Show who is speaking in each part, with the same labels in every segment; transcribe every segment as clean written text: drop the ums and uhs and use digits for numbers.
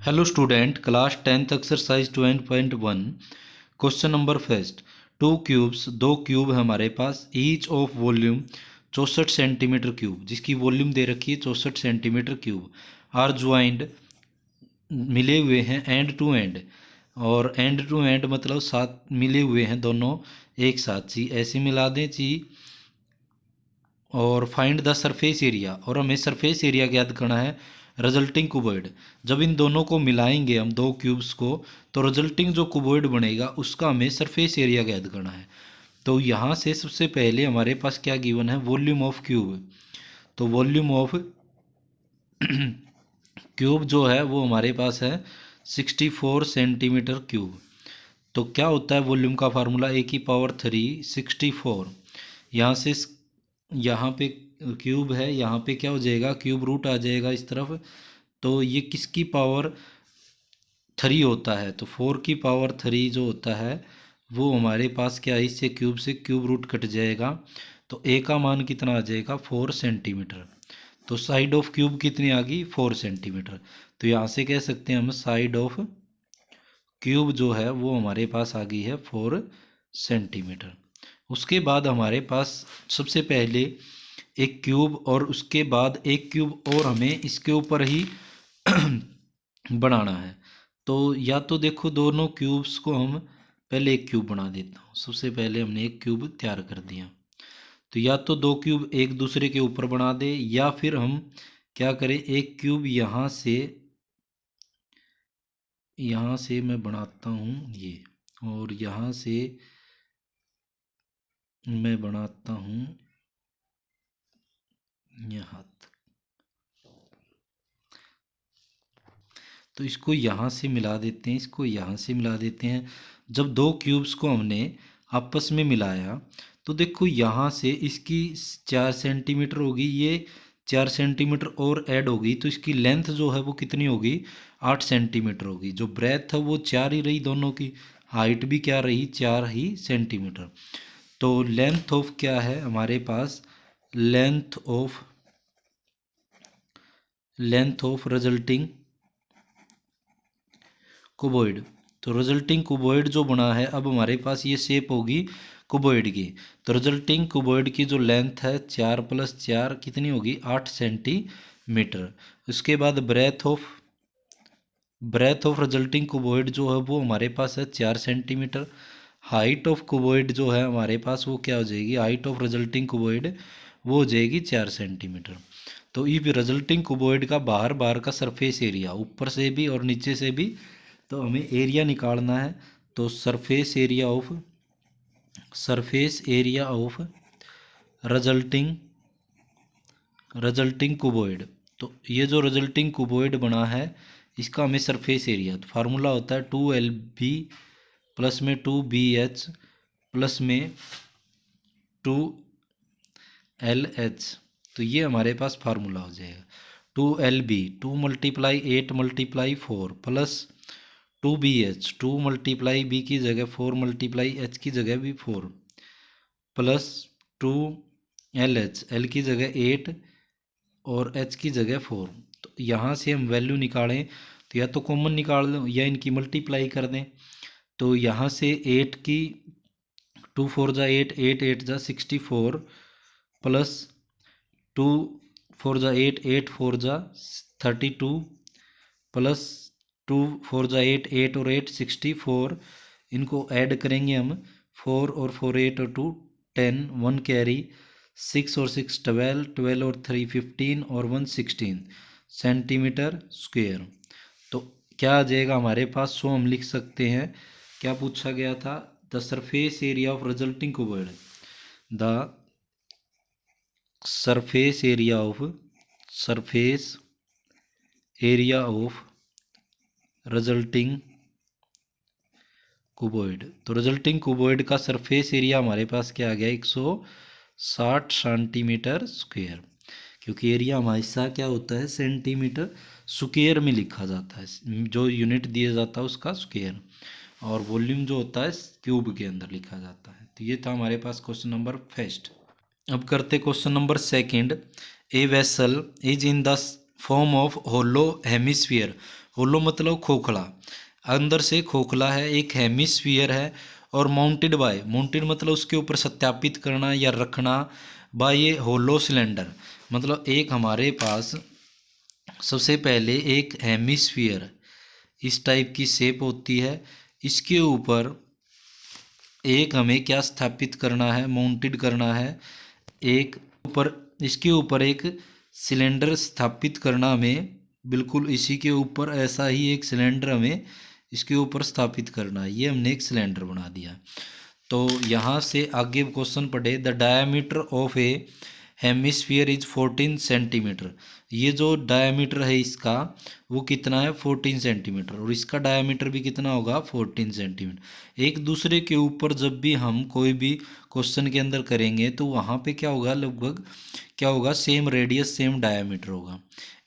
Speaker 1: Hello student, class 10th exercise 20.1 question number first. Two cubes, दो cube है हमारे पास, each of volume 64 centimetre cube, जिसकी volume दे रखी है 64 सेंटीमीटर क्यूब, आर ज्वाइंड मिले हुए हैं एंड टू एंड। और एंड टू एंड मतलब साथ मिले हुए हैं दोनों एक साथ, ची ऐसे मिला दें ची। और फाइंड द सरफेस एरिया, और हमें सरफेस एरिया ज्ञात करना है रिजल्टिंग क्यूबॉइड। जब इन दोनों को मिलाएंगे हम दो क्यूब्स को, तो रिजल्टिंग जो क्यूबॉइड बनेगा उसका हमें सरफेस एरिया ज्ञात करना है। तो यहाँ से सबसे पहले हमारे पास क्या गिवन है, वॉल्यूम ऑफ क्यूब। तो वॉल्यूम ऑफ क्यूब जो है वो हमारे पास है 64 सेंटीमीटर क्यूब। तो क्या होता है वॉल्यूम का फार्मूला, ए की पावर 3 64। यहाँ से यहाँ पे क्यूब है, यहाँ पे क्या हो जाएगा, क्यूब रूट आ जाएगा इस तरफ। तो ये किसकी पावर 3 होता है, तो 4 की पावर 3 जो होता है वो हमारे पास क्या है, इससे क्यूब से क्यूब रूट कट जाएगा। तो ए का मान कितना आ जाएगा, 4 सेंटीमीटर। तो साइड ऑफ क्यूब कितनी आ गई, 4 सेंटीमीटर। तो यहाँ से कह सकते हैं हम साइड ऑफ क्यूब जो है वो हमारे पास आ गई है 4 सेंटीमीटर। उसके बाद हमारे पास सबसे पहले एक क्यूब, और उसके बाद एक क्यूब और हमें इसके ऊपर ही बनाना है। तो या तो देखो दोनों क्यूब्स को हम पहले एक क्यूब बना देता हूँ। सबसे पहले हमने एक क्यूब तैयार कर दिया। तो या तो दो क्यूब एक दूसरे के ऊपर बना दे, या फिर हम क्या करें, एक क्यूब यहाँ से मैं बनाता हूँ ये, और यहाँ से मैं बनाता हूँ यहाँ तक। तो इसको यहाँ से मिला देते हैं, इसको यहाँ से मिला देते हैं। जब दो क्यूब्स को हमने आपस में मिलाया, तो देखो यहाँ से इसकी 4 सेंटीमीटर होगी, ये 4 सेंटीमीटर और ऐड होगी, तो इसकी लेंथ जो है वो कितनी होगी, 8 सेंटीमीटर होगी। जो ब्रेथ है वो 4 ही रही दोनों की, हाइट भी क्या रही, 4 ही सेंटीमीटर। तो लेंथ ऑफ क्या है हमारे पास, लेंथ ऑफ रिजल्टिंग कुबॉइड। तो रिजल्टिंग कुबॉइड जो बना है, अब हमारे पास ये शेप होगी कुबॉइड की। तो रिजल्टिंग कुबॉइड की जो लेंथ है 4 + 4 कितनी होगी, 8 सेंटीमीटर। उसके बाद ब्रेथ ऑफ रिजल्टिंग कुबॉइड जो है वो हमारे पास है 4 सेंटीमीटर। हाइट ऑफ कुबॉइड जो है हमारे पास वो क्या हो जाएगी, हाइट ऑफ रिजल्टिंग कुबॉइड वो हो जाएगी 4 सेंटीमीटर। तो इफ रिजल्टिंग कुबॉइड का बाहर बाहर का सरफेस एरिया, ऊपर से भी और नीचे से भी, तो हमें एरिया निकालना है। तो सरफेस एरिया ऑफ रिजल्टिंग कुबॉइड। तो ये जो रिजल्टिंग कुबॉइड बना है इसका हमें सरफेस एरिया, तो फार्मूला होता है 2LB प्लस में 2BH प्लस में 2LH। तो ये हमारे पास फार्मूला हो जाएगा 2LB, 2 × 8 × 4 प्लस 2BH, 2 × B की जगह 4 × H की जगह भी 4 प्लस 2LH, L की जगह 8 और H की जगह 4। तो यहाँ से हम वैल्यू निकालें तो या तो कॉमन निकाल दें या इनकी मल्टीप्लाई कर दें। तो यहाँ से 8 की 2 4 जा 8, 8 8 जा 64 प्लस 2 4 जा 8, 8 4 जा 32 प्लस 2 4 जा 8, 8 और 8 64। इनको ऐड करेंगे हम, 4 और 4 8 और 2 10, 1 कैरी, 6 और 6 12, 12 और 3 15 और 1 16 सेंटीमीटर स्क्वेयर। तो क्या आ जाएगा हमारे पास, सो हम लिख सकते हैं, क्या पूछा गया था, the surface area of resulting cuboid, the surface area of resulting cuboid. तो रिजल्टिंग क्यूबॉइड का सरफेस एरिया हमारे पास क्या आ गया, 160 सेंटीमीटर स्क्वेयर। क्योंकि एरिया हमेशा क्या होता है, सेंटीमीटर स्क्वेयर में लिखा जाता है, जो यूनिट दिया जाता है उसका स्क्वेयर, और वॉल्यूम जो होता है क्यूब के अंदर लिखा जाता है। तो ये था हमारे पास क्वेश्चन नंबर फर्स्ट। अब करते question number second. A vessel is in the form of hollow hemisphere hollow मतलब खोखला, अंदर से खोखला है, एक हेमिस्फीयर है, और माउंटेड मतलब उसके ऊपर सत्यापित करना या रखना बाय ये होलो सिलेंडर। मतलब एक हमारे पास सबसे पहले एक हेमिस्फीयर इस टाइप की शेप होती है, इसके ऊपर एक हमें क्या स्थापित करना है, माउंटेड करना है, एक ऊपर इसके ऊपर एक सिलेंडर स्थापित करना हमें, बिल्कुल इसी के ऊपर ऐसा ही एक सिलेंडर हमें इसके ऊपर स्थापित करना है। ये हमने एक सिलेंडर बना दिया। तो यहाँ से आगे क्वेश्चन पढ़े, the diameter of a hemisphere is 14 centimetre. ये जो डायामीटर है इसका वो कितना है, 14 सेंटीमीटर, और इसका डायामीटर भी कितना होगा, 14 सेंटीमीटर। एक दूसरे के ऊपर जब भी हम कोई भी क्वेश्चन के अंदर करेंगे तो वहाँ पे क्या होगा, लगभग क्या होगा, सेम रेडियस सेम डायामीटर होगा।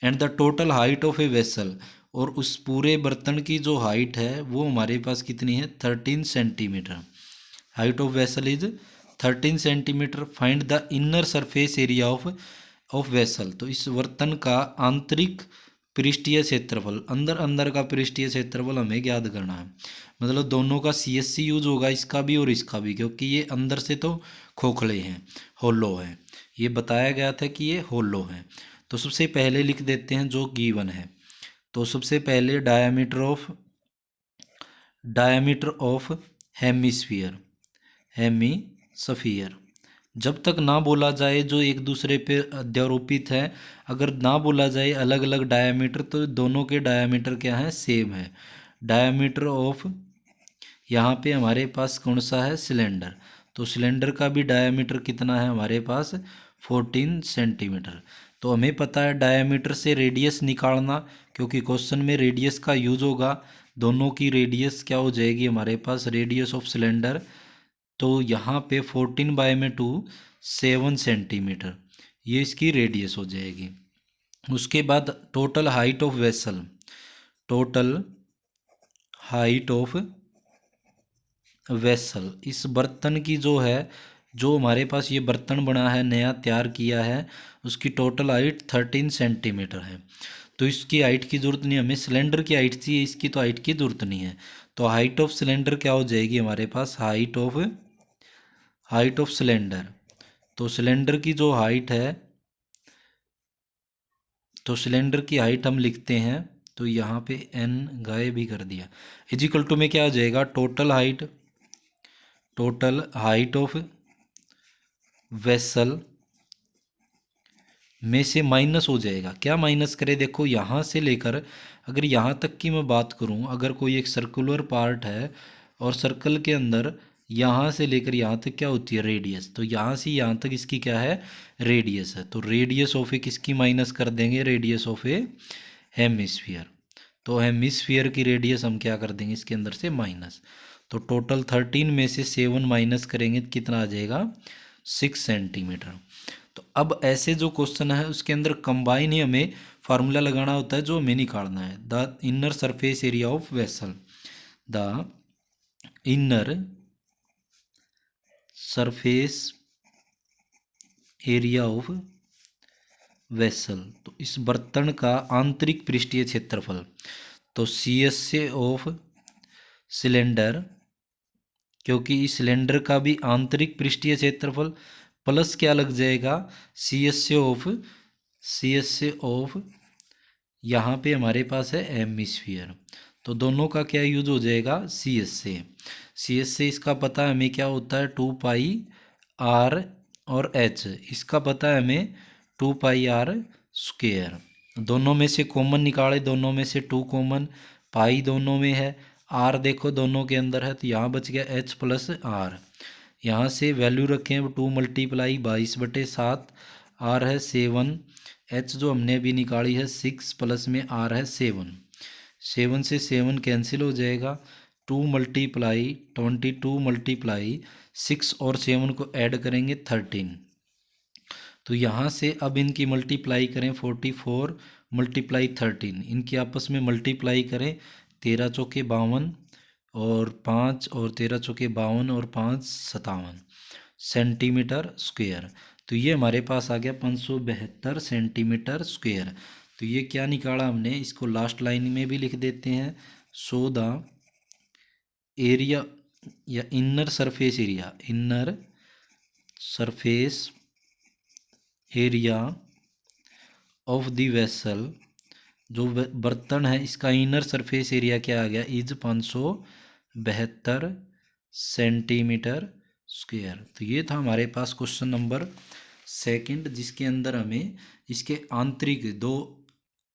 Speaker 1: And the total height of a vessel, और उस पूरे बर्तन की जो हाइट है वो हमारे पास कितनी है, 13 centimetre. Height of vessel is 13 centimetre. Find the inner surface area of vessel. तो इस बर्तन का आंतरिक पृष्ठीय क्षेत्रफल, अंदर अंदर का पृष्ठीय क्षेत्रफल हमें ज्ञात करना है। मतलब दोनों का CSC यूज होगा, इसका भी और इसका भी, क्योंकि ये अंदर से तो खोखले हैं, होलो है। ये बताया गया था कि ये होलो है। तो सबसे पहले लिख देते हैं जो गिवन है। तो सबसे पहले डायमीटर ऑफ हेमिस्फीयर, हेमिस्फीयर। जब तक ना बोला जाए जो एक दूसरे पे अध्यारोपित है, अगर ना बोला जाए अलग अलग डायमीटर, तो दोनों के डायमीटर क्या है, सेम है। डायमीटर ऑफ, यहाँ पे हमारे पास कौन सा है, सिलेंडर। तो सिलेंडर का भी डायमीटर कितना है हमारे पास, 14 सेंटीमीटर। तो हमें पता है डायमीटर से रेडियस निकालना, क्योंकि क्वेश्चन में रेडियस का यूज होगा। दोनों की रेडियस क्या हो जाएगी हमारे पास, रेडियस ऑफ सिलेंडर। तो यहाँ पे 14/2 7 सेंटीमीटर, ये इसकी रेडियस हो जाएगी। उसके बाद total height of vessel, total height of vessel, इस बर्तन की जो है, जो हमारे पास ये बर्तन बना है, नया तैयार किया है, उसकी टोटल हाइट 13 सेंटीमीटर है। तो इसकी हाइट की ज़रूरत नहीं, हमें सिलेंडर की हाइट चाहिए, इसकी तो हाइट की ज़रूरत नहीं है। तो हाइट ऑफ सिलेंडर क्या हो जाएगी हमारे पास, हाइट ऑफ सिलेंडर। तो सिलेंडर की जो हाइट है, तो सिलेंडर की हाइट हम लिखते हैं, तो यहाँ पे n गायब भी कर दिया, इजिकल टू में क्या आ जाएगा, टोटल हाइट ऑफ वेसल में से माइनस हो जाएगा। क्या माइनस करे, देखो यहाँ से लेकर अगर यहाँ तक की मैं बात करूँ, अगर कोई एक सर्कुलर पार्ट है और सर्कल के अंदर यहाँ से लेकर यहाँ तक क्या होती है, रेडियस, तो यहाँ से यहाँ तक इसकी क्या है, रेडियस है। तो रेडियस ऑफ ए किसकी माइनस कर देंगे, रेडियस ऑफ ए हेमिस्फीयर। तो हेमिस्फीयर की रेडियस हम क्या कर देंगे, इसके अंदर से माइनस। तो टोटल 13 में से 7 माइनस करेंगे तो कितना आ जाएगा, 6 सेंटीमीटर। तो अब ऐसे जो क्वेश्चन है उसके अंदर कंबाइन ही हमें फार्मूला लगाना होता है, जो हमें निकालना है। The inner surface area of vessel, the inner surface area of vessel, तो इस बर्तन का आंतरिक पृष्ठीय क्षेत्रफल। तो CSA ऑफ सिलेंडर, क्योंकि इस सिलेंडर का भी आंतरिक पृष्ठीय क्षेत्रफल प्लस क्या लग जाएगा, CSA ऑफ यहाँ पे हमारे पास है हेमिस्फीयर। तो दोनों का क्या यूज हो जाएगा, CSA इसका पता है हमें क्या होता है, 2πr और h, इसका पता है हमें 2πr²। दोनों में से कॉमन निकाले, दोनों में से 2 कॉमन, पाई दोनों में है, r देखो दोनों के अंदर है, तो यहाँ बच गया h + r। यहाँ से वैल्यू रखें 2 × 22/7, r है 7, h जो हमने अभी निकाली है 6, प्लस में r है 7, 7 से 7 कैंसिल हो जाएगा, 2 × 22 × 6 और 7 को ऐड करेंगे 13। तो यहाँ से अब इनकी मल्टीप्लाई करें, 44 × 13, इनकी आपस में मल्टीप्लाई करें, 13 चौके 52 और 5 और 13 चौके 52 और 5 57 सेंटीमीटर स्क्वेयर। तो ये हमारे पास आ गया 572 सेंटीमीटर स्क्वेयर। तो ये क्या निकाला हमने, इसको लास्ट लाइन में भी लिख देते हैं। सो द एरिया या inner surface area, inner surface area of the vessel, जो बर्तन है इसका इनर सरफेस एरिया क्या आ गया, इज 572 सेंटीमीटर स्क्वायर। तो ये था हमारे पास क्वेश्चन नंबर सेकंड, जिसके अंदर हमें इसके आंतरिक दो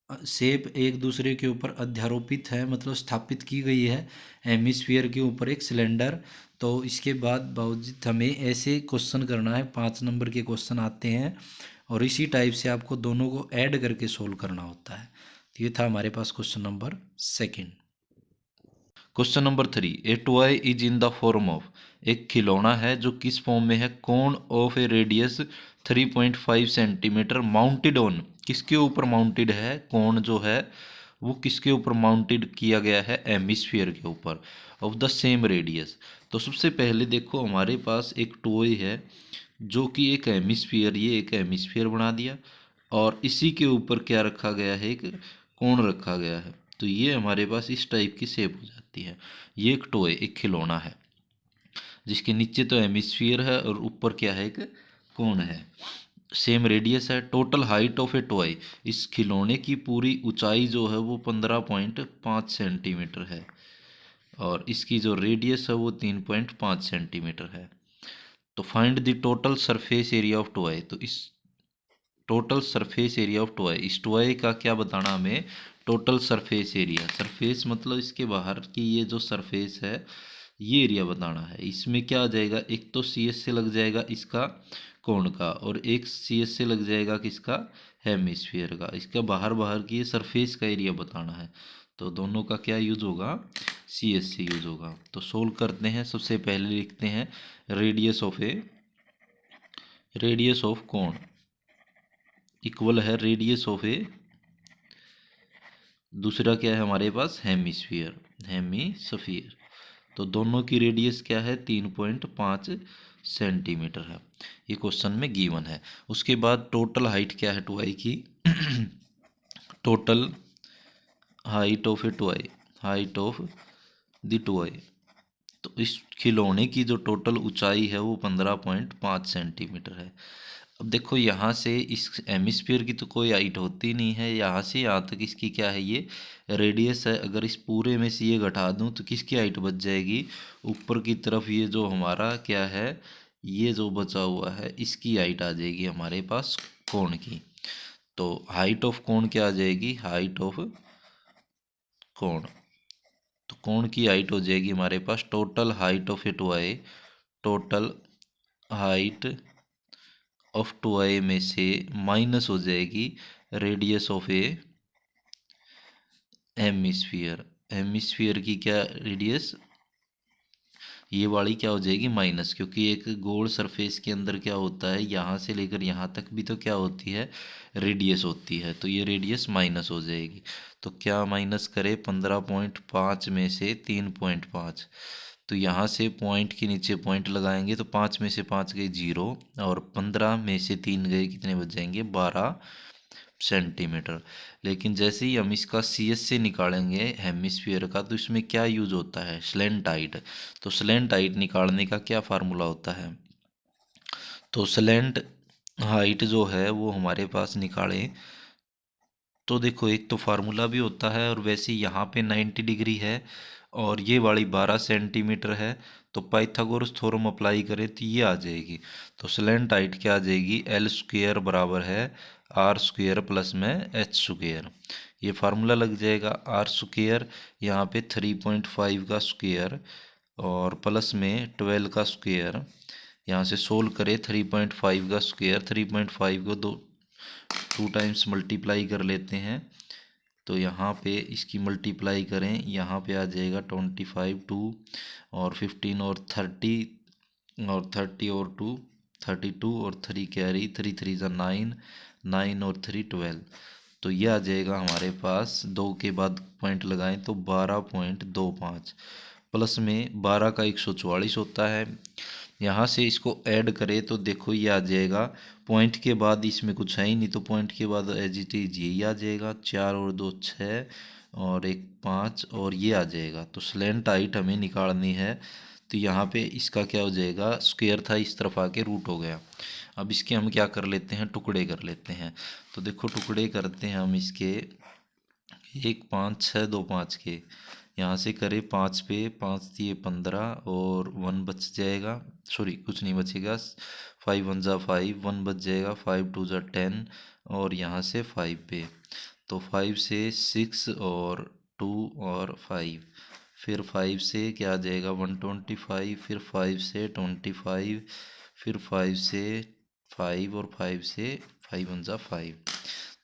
Speaker 1: शेप एक दूसरे के ऊपर अध्यारोपित है, मतलब स्थापित की गई है, हेमिस्फीयर के ऊपर एक सिलेंडर। तो इसके बाद बावजूद हमें ऐसे क्वेश्चन करना है, 5 नंबर के क्वेश्चन आते हैं और इसी टाइप से आपको दोनों को ऐड करके सोल्व करना होता है। तो ये था हमारे पास question number second. Question number 3, a toy is in the form of, एक खिलौना है जो किस फॉर्म में है, cone of a radius 3.5 centimetre mounted on, किसके ऊपर माउंटेड है, कोन जो है वो किसके ऊपर माउंटेड किया गया है, हेमिस्फीयर के ऊपर, ऑफ द सेम रेडियस। तो सबसे पहले देखो हमारे पास एक टॉय है जो कि एक हेमिस्फीयर, ये एक हेमिस्फीयर बना दिया और इसी के ऊपर क्या रखा गया है, एक कोण रखा गया है। तो ये हमारे पास इस टाइप की शेप हो जाती है। ये एक टॉय, एक खिलौना है जिसके नीचे तो हेमिस्फीयर है और ऊपर क्या है, एक कोण है, सेम रेडियस है। Total height of a toy, इस खिलौने की पूरी ऊंचाई जो है वो 15.5 सेंटीमीटर है और इसकी जो रेडियस है वो 3.5 सेंटीमीटर है। तो find the total surface area of toy, तो इस total surface area of toy, इस टॉय का क्या बताना हमें, टोटल सरफेस एरिया, सरफेस मतलब इसके बाहर की ये जो सरफेस है ये एरिया बताना है। इसमें क्या आ जाएगा, एक तो सी एस से लग जाएगा इसका कोण का और एक सी एस से लग जाएगा किसका, हेमिस्फीयर का, इसका बाहर बाहर की ये सरफेस का एरिया बताना है। तो दोनों का क्या यूज होगा, सी एस से यूज होगा। तो सोल्व करते हैं, सबसे पहले लिखते हैं रेडियस ऑफ कोण इक्वल है रेडियस ऑफ ए, दूसरा क्या है हमारे पास, हेमिस्फीयर। तो दोनों की रेडियस क्या है, 3.5 सेंटीमीटर है। ये क्वेश्चन में गिवन है। उसके बाद टोटल हाइट क्या है टॉय की, total height of a toy, height of the toy, तो इस खिलौने की जो टोटल ऊंचाई है वो 15.5 सेंटीमीटर है। अब देखो यहाँ से इस हेमिस्फीयर की तो कोई हाइट होती नहीं है, यहाँ से यहाँ तक इसकी क्या है, ये रेडियस है। अगर इस पूरे में से ये घटा दूं तो किसकी हाइट बच जाएगी, ऊपर की तरफ ये जो हमारा क्या है, ये जो बचा हुआ है इसकी हाइट आ जाएगी हमारे पास कोण की। तो हाइट ऑफ कोण क्या आ जाएगी, हाइट ऑफ कोण, तो कोण की हाइट हो जाएगी हमारे पास, total height of a toy, total height of toy में से माइनस हो जाएगी radius of a hemisphere, hemisphere की क्या रेडियस, ये वाली क्या हो जाएगी माइनस, क्योंकि एक गोल सरफेस के अंदर क्या होता है, यहाँ से लेकर यहाँ तक भी तो क्या होती है, रेडियस होती है। तो ये रेडियस माइनस हो जाएगी। तो क्या माइनस करें, 15.5 में से 3.5, तो यहाँ से पॉइंट के नीचे पॉइंट लगाएंगे तो 5 में से 5 गए 0 और 15 में से 3 गए, कितने बच जाएंगे, 12 सेंटीमीटर। लेकिन जैसे ही हम इसका सी एस से निकालेंगे हेमिस्फीयर का, तो इसमें क्या यूज होता है, स्लेंट हाइट। तो स्लेंट हाइट निकालने का क्या फार्मूला होता है, तो स्लेंट हाइट जो है वो हमारे पास निकालें तो देखो एक तो फार्मूला भी होता है और वैसे यहाँ पे 90 डिग्री है और ये वाली 12 सेंटीमीटर है, तो पाइथागोरस थ्योरम अप्लाई करें तो ये आ जाएगी। तो स्लेंट हाइट क्या आ जाएगी, एल स्क्वेयर बराबर है आर स्क्वेयर प्लस में एच स्क्वेयर, ये फार्मूला लग जाएगा। आर स्क्वेयर यहाँ पे 3.5 का स्क्वेयर और प्लस में 12 का स्क्वेयर, यहाँ से सोल्व करें 3.5 का स्क्वेयर, 3.5 को 2 टाइम्स मल्टीप्लाई कर लेते हैं तो यहाँ पे इसकी मल्टीप्लाई करें, यहाँ पे आ जाएगा 25 2 और 15 और 30 और 30 और 2 32 और 3 कैरी 3 3 ज़ा 9 9 और 3 12। तो ये आ जाएगा हमारे पास, 2 के बाद पॉइंट लगाएं तो 12.25 प्लस में 12 का 144 होता है यहाँ से इसको ऐड करें तो देखो ये आ जाएगा। पॉइंट के बाद इसमें कुछ है ही नहीं, तो पॉइंट के बाद एज इट इज यही आ जाएगा। 4 और 2 6 और 1 5 और ये आ जाएगा। तो स्लेंट हाइट हमें निकालनी है। तो यहाँ पे इसका क्या हो जाएगा, स्क्वायर था इस तरफ आके रूट हो गया। अब इसके हम क्या कर लेते हैं, टुकड़े कर लेते हैं। तो देखो टुकड़े करते हैं हम इसके 1 5 6 2 5 के। यहाँ से करें 5 पे, 5 दिए 15 और 1 बच जाएगा। सॉरी कुछ नहीं बचेगा, 5 1 जा 5, 1 बच जाएगा, 5 2 जा 10 और यहाँ से 5 पे। तो 5 से 6 और 2 और 5, फिर 5 से क्या आ जाएगा 125, फिर 5 से 25, फिर 5 से 5 और 5 से 5 1 जा 5।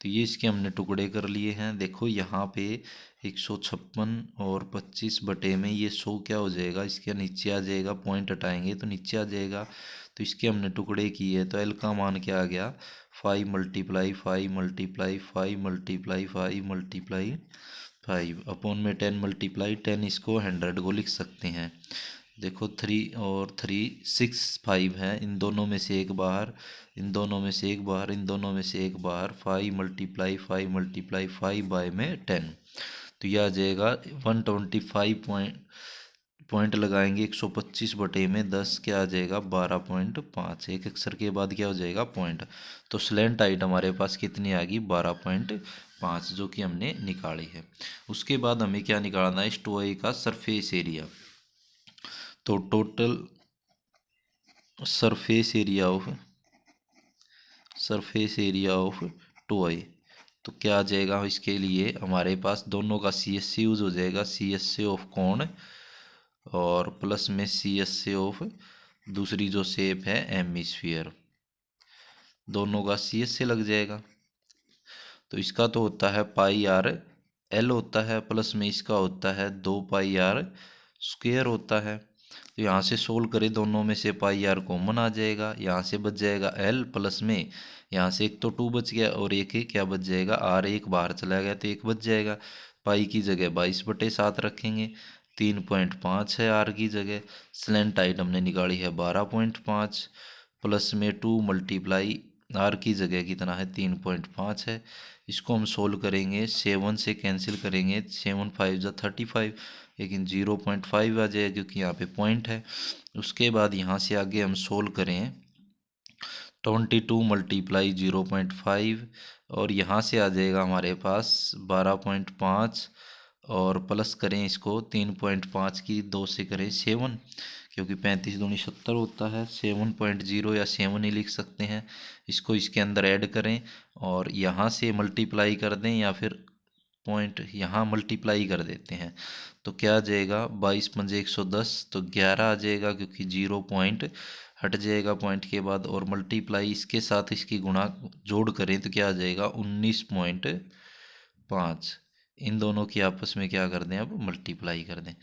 Speaker 1: तो ये इसके हमने टुकड़े कर लिए हैं। देखो यहाँ पे 156 और 25 बटे में ये 100 क्या हो जाएगा, इसके नीचे आ जाएगा। पॉइंट हटाएंगे तो नीचे आ जाएगा। तो इसके हमने टुकड़े किए तो एल का मान क्या आ गया, 5 multiply 5 multiply 5 multiply 5 multiply 5 upon में 10 मल्टीप्लाई 10, इसको 100 को लिख सकते हैं। देखो 3 और 3 6 5 है, इन दोनों में से एक बाहर, इन दोनों में से एक बाहर, इन दोनों में से एक बाहर। 5 मल्टीप्लाई 5 मल्टीप्लाई 5 बाय में 10। तो यह आ जाएगा 125 पॉइंट लगाएंगे 125 बटे में 10, क्या आ जाएगा 12.5। एक अक्षर के बाद क्या हो जाएगा पॉइंट। तो स्लेंट हाइट हमारे पास कितनी आ गई 12.5, जो कि हमने निकाली है। उसके बाद हमें क्या निकालना है, स्टोई का सरफेस एरिया। तो टोटल सरफेस एरिया ऑफ टोई, तो क्या आ जाएगा इसके लिए हमारे पास दोनों का सी एस सी यूज हो जाएगा। सी एस सी ऑफ कोण और प्लस में सी एस सी ऑफ दूसरी जो शेप है एमिस्फीयर, दोनों का सी एस सी लग जाएगा। तो इसका तो होता है पाई आर एल होता है, प्लस में इसका होता है 2 पाई आर स्क्वेयर होता है। तो यहाँ से सोल्व करें, दोनों में से पाई आर कॉमन आ जाएगा, यहाँ से बच जाएगा एल, प्लस में यहाँ से एक तो 2 बच गया और एक क्या बच जाएगा आर, एक बाहर चला गया तो एक बच जाएगा। पाई की जगह 22/7 रखेंगे, 3.5 है आर की जगह। स्लेंट हाइट हमने निकाली है 12.5, प्लस में 2 मल्टीप्लाई आर की जगह कितना है 3.5 है। इसको हम सोल्व करेंगे, 7 से कैंसिल करेंगे, 7 5 जा 35, लेकिन 0.5 आ जाएगा क्योंकि यहाँ पे पॉइंट है। उसके बाद यहाँ से आगे हम सोल्व करें 22 मल्टीप्लाई 0.5 और यहाँ से आ जाएगा हमारे पास 12.5 और प्लस करें इसको 3.5 की 2 से करें 7, क्योंकि 35 दूनी 70 होता है। 7.0 या 7 ही लिख सकते हैं। इसको इसके अंदर ऐड करें और यहाँ से मल्टीप्लाई कर दें या फिर पॉइंट यहाँ मल्टीप्लाई कर देते हैं। तो क्या आ जाएगा 22 पंजे 110, तो 11 आ जाएगा क्योंकि 0 पॉइंट हट जाएगा पॉइंट के बाद, और मल्टीप्लाई इसके साथ इसकी गुणा जोड़ करें तो क्या आ जाएगा 19.5। इन दोनों की आपस में क्या कर दें, अब मल्टीप्लाई कर दें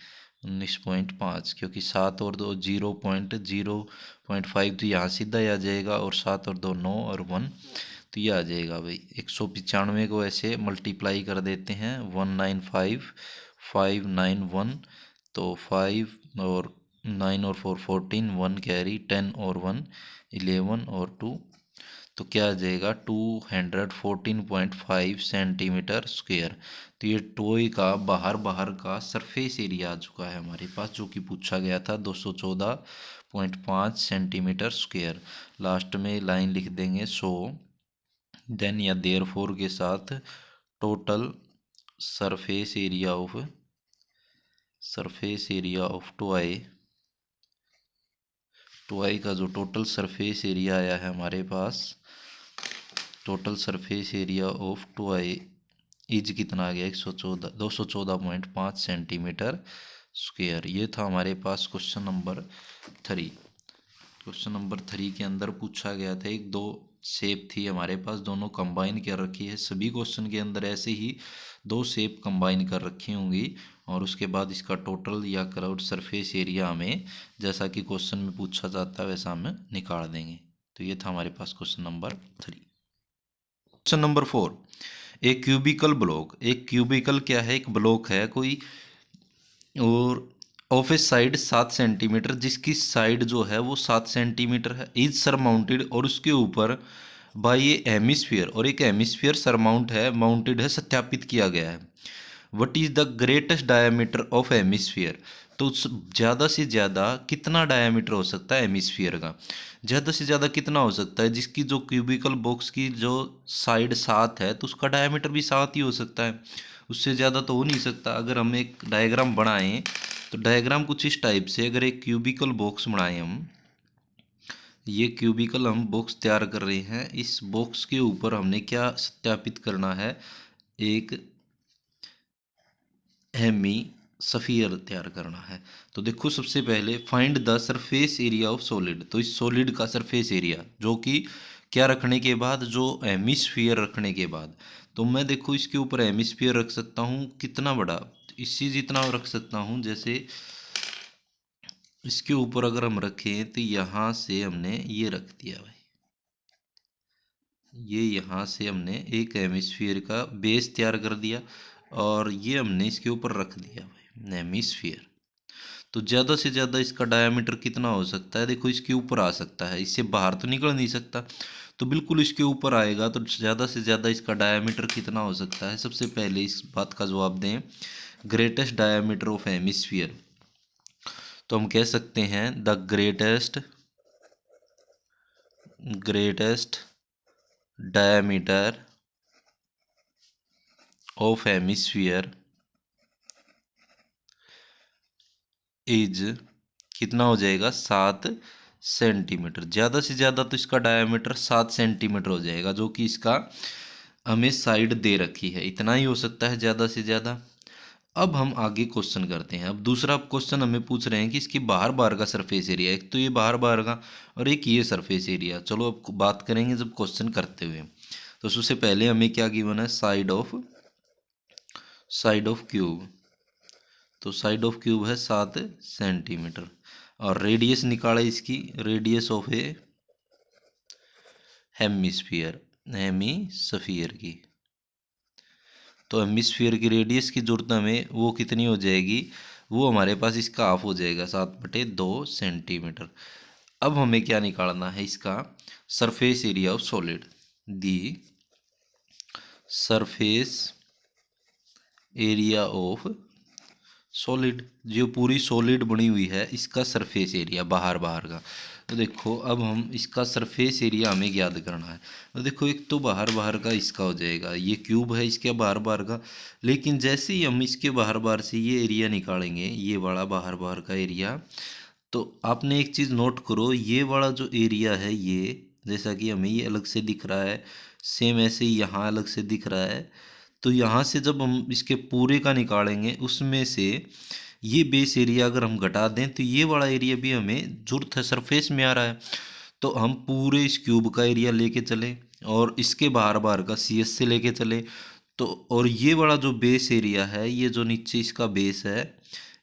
Speaker 1: 19.5, क्योंकि 7 और 2 0.5 तो यहाँ सीधा ही आ जाएगा, और 7 और 2 9 और 1 तो ये आ जाएगा भाई 195 को ऐसे मल्टीप्लाई कर देते हैं 195591। तो 5 और 9 और 4 14, 1 कैरी 10 और 1 11 और 2, तो क्या आ जाएगा 214.5 सेंटीमीटर स्क्वेयर। तो ये टॉय का बाहर बाहर का सरफेस एरिया आ चुका है हमारे पास, जो कि पूछा गया था 214.5 सेंटीमीटर स्क्वेयर। लास्ट में लाइन लिख देंगे सो देन या देयरफॉर के साथ total surface area of toy का जो टोटल सरफेस एरिया आया है हमारे पास, total surface area of toy is कितना आ गया 214.5 सेंटीमीटर स्क्वेयर। ये था हमारे पास क्वेश्चन नंबर 3। क्वेश्चन नंबर 3 के अंदर पूछा गया था, एक दो शेप थी हमारे पास, दोनों कंबाइन कर रखी है। सभी क्वेश्चन के अंदर ऐसे ही दो शेप कंबाइन कर रखी होंगी, और उसके बाद इसका टोटल या क्राउड सरफेस एरिया हमें जैसा कि क्वेश्चन में पूछा जाता है वैसा हमें निकाल देंगे। तो ये था हमारे पास क्वेश्चन नंबर 3। क्वेश्चन नंबर 4, एक क्यूबिकल ब्लॉक, एक क्यूबिकल क्या है, एक ब्लॉक है कोई, और ऑफ ए साइड 7 सेंटीमीटर, जिसकी साइड जो है वो 7 सेंटीमीटर है, इज सरमाउंटेड, और उसके ऊपर बाई ए हेमिस्फीयर, और एक हेमिस्फीयर सरमाउंट है, माउंटेड है, सत्यापित किया गया है। What is the greatest diameter of hemisphere, तो ज़्यादा से ज़्यादा कितना डायमीटर हो सकता है हेमिस्फीयर का, ज़्यादा से ज़्यादा कितना हो सकता है, जिसकी जो क्यूबिकल बॉक्स की जो साइड 7 है तो उसका डायमीटर भी 7 ही हो सकता है, उससे ज़्यादा तो हो नहीं सकता। अगर हम एक डायग्राम बनाएं तो डायग्राम कुछ इस टाइप से, अगर एक क्यूबिकल बॉक्स बनाएं हम, ये क्यूबिकल हम बॉक्स तैयार कर रहे हैं, इस बॉक्स के ऊपर हमने क्या सत्यापित करना है, एक हेमी सफियर तैयार करना है। तो देखो सबसे पहले find the surface area of solid, तो इस सॉलिड का सरफेस एरिया जो कि क्या रखने के बाद, जो हेमिस्फीयर रखने के बाद, तो मैं देखो इसके ऊपर हेमिस्फीयर रख सकता हूँ कितना बड़ा, इसी जितना रख सकता हूँ, जैसे इसके ऊपर अगर हम रखें तो यहाँ से हमने ये रख दिया भाई, ये यहाँ से हमने एक हेमिस्फीयर का बेस तैयार कर दिया, और ये हमने इसके ऊपर रख दिया भाई हेमिस्फीयर। तो ज़्यादा से ज़्यादा इसका डायमीटर कितना हो सकता है, देखो इसके ऊपर आ सकता है, इससे बाहर तो निकल नहीं सकता, तो बिल्कुल इसके ऊपर आएगा, तो ज़्यादा से ज़्यादा इसका डायमीटर कितना हो सकता है। सबसे पहले इस बात का जवाब दें, ग्रेटेस्ट डायमीटर ऑफ हेमिस्फीयर, तो हम कह सकते हैं the greatest diameter of hemisphere is, कितना हो जाएगा, 7 सेंटीमीटर। ज़्यादा से ज़्यादा तो इसका डायमीटर 7 सेंटीमीटर हो जाएगा, जो कि इसका हमें साइड दे रखी है, इतना ही हो सकता है ज़्यादा से ज़्यादा। अब हम आगे क्वेश्चन करते हैं। अब दूसरा क्वेश्चन हमें पूछ रहे हैं कि इसकी बाहर बाहर का सरफेस एरिया, एक तो ये बाहर बाहर का और एक ये सरफेस एरिया। चलो अब बात करेंगे जब क्वेश्चन करते हुए, तो सबसे पहले हमें क्या गिवन है, साइड ऑफ क्यूब, तो साइड ऑफ क्यूब है 7 सेंटीमीटर, और रेडियस निकाले इसकी, रेडियस ऑफ ए हेमिस्फीयर की, तो हेमिस्फीयर की रेडियस की जरूरत हमें वो कितनी हो जाएगी, वो हमारे पास इसका हाफ हो जाएगा, 7/2 सेंटीमीटर। अब हमें क्या निकालना है, इसका surface area of solid, the surface area of solid, जो पूरी सॉलिड बनी हुई है इसका सरफेस एरिया बाहर बाहर का। तो देखो अब हम इसका सरफेस एरिया हमें याद करना है, तो देखो एक तो बाहर बाहर का इसका हो जाएगा, ये क्यूब है इसके बाहर बाहर का, लेकिन जैसे ही हम इसके बाहर बाहर से ये एरिया निकालेंगे, ये वाला बाहर बाहर का एरिया, तो आपने एक चीज़ नोट करो, ये वाला जो एरिया है, ये जैसा कि हमें ये अलग से दिख रहा है, सेम ऐसे ही यहाँ अलग से दिख रहा है, तो यहाँ से जब हम इसके पूरे का निकालेंगे, उसमें से ये बेस एरिया अगर हम घटा दें तो ये वाला एरिया भी हमें जरूरत है, सरफेस में आ रहा है, तो हम पूरे इस क्यूब का एरिया लेके चले, और इसके बाहर बाहर का सी एस से लेके चले, तो और ये वाला जो बेस एरिया है, ये जो नीचे इसका बेस है,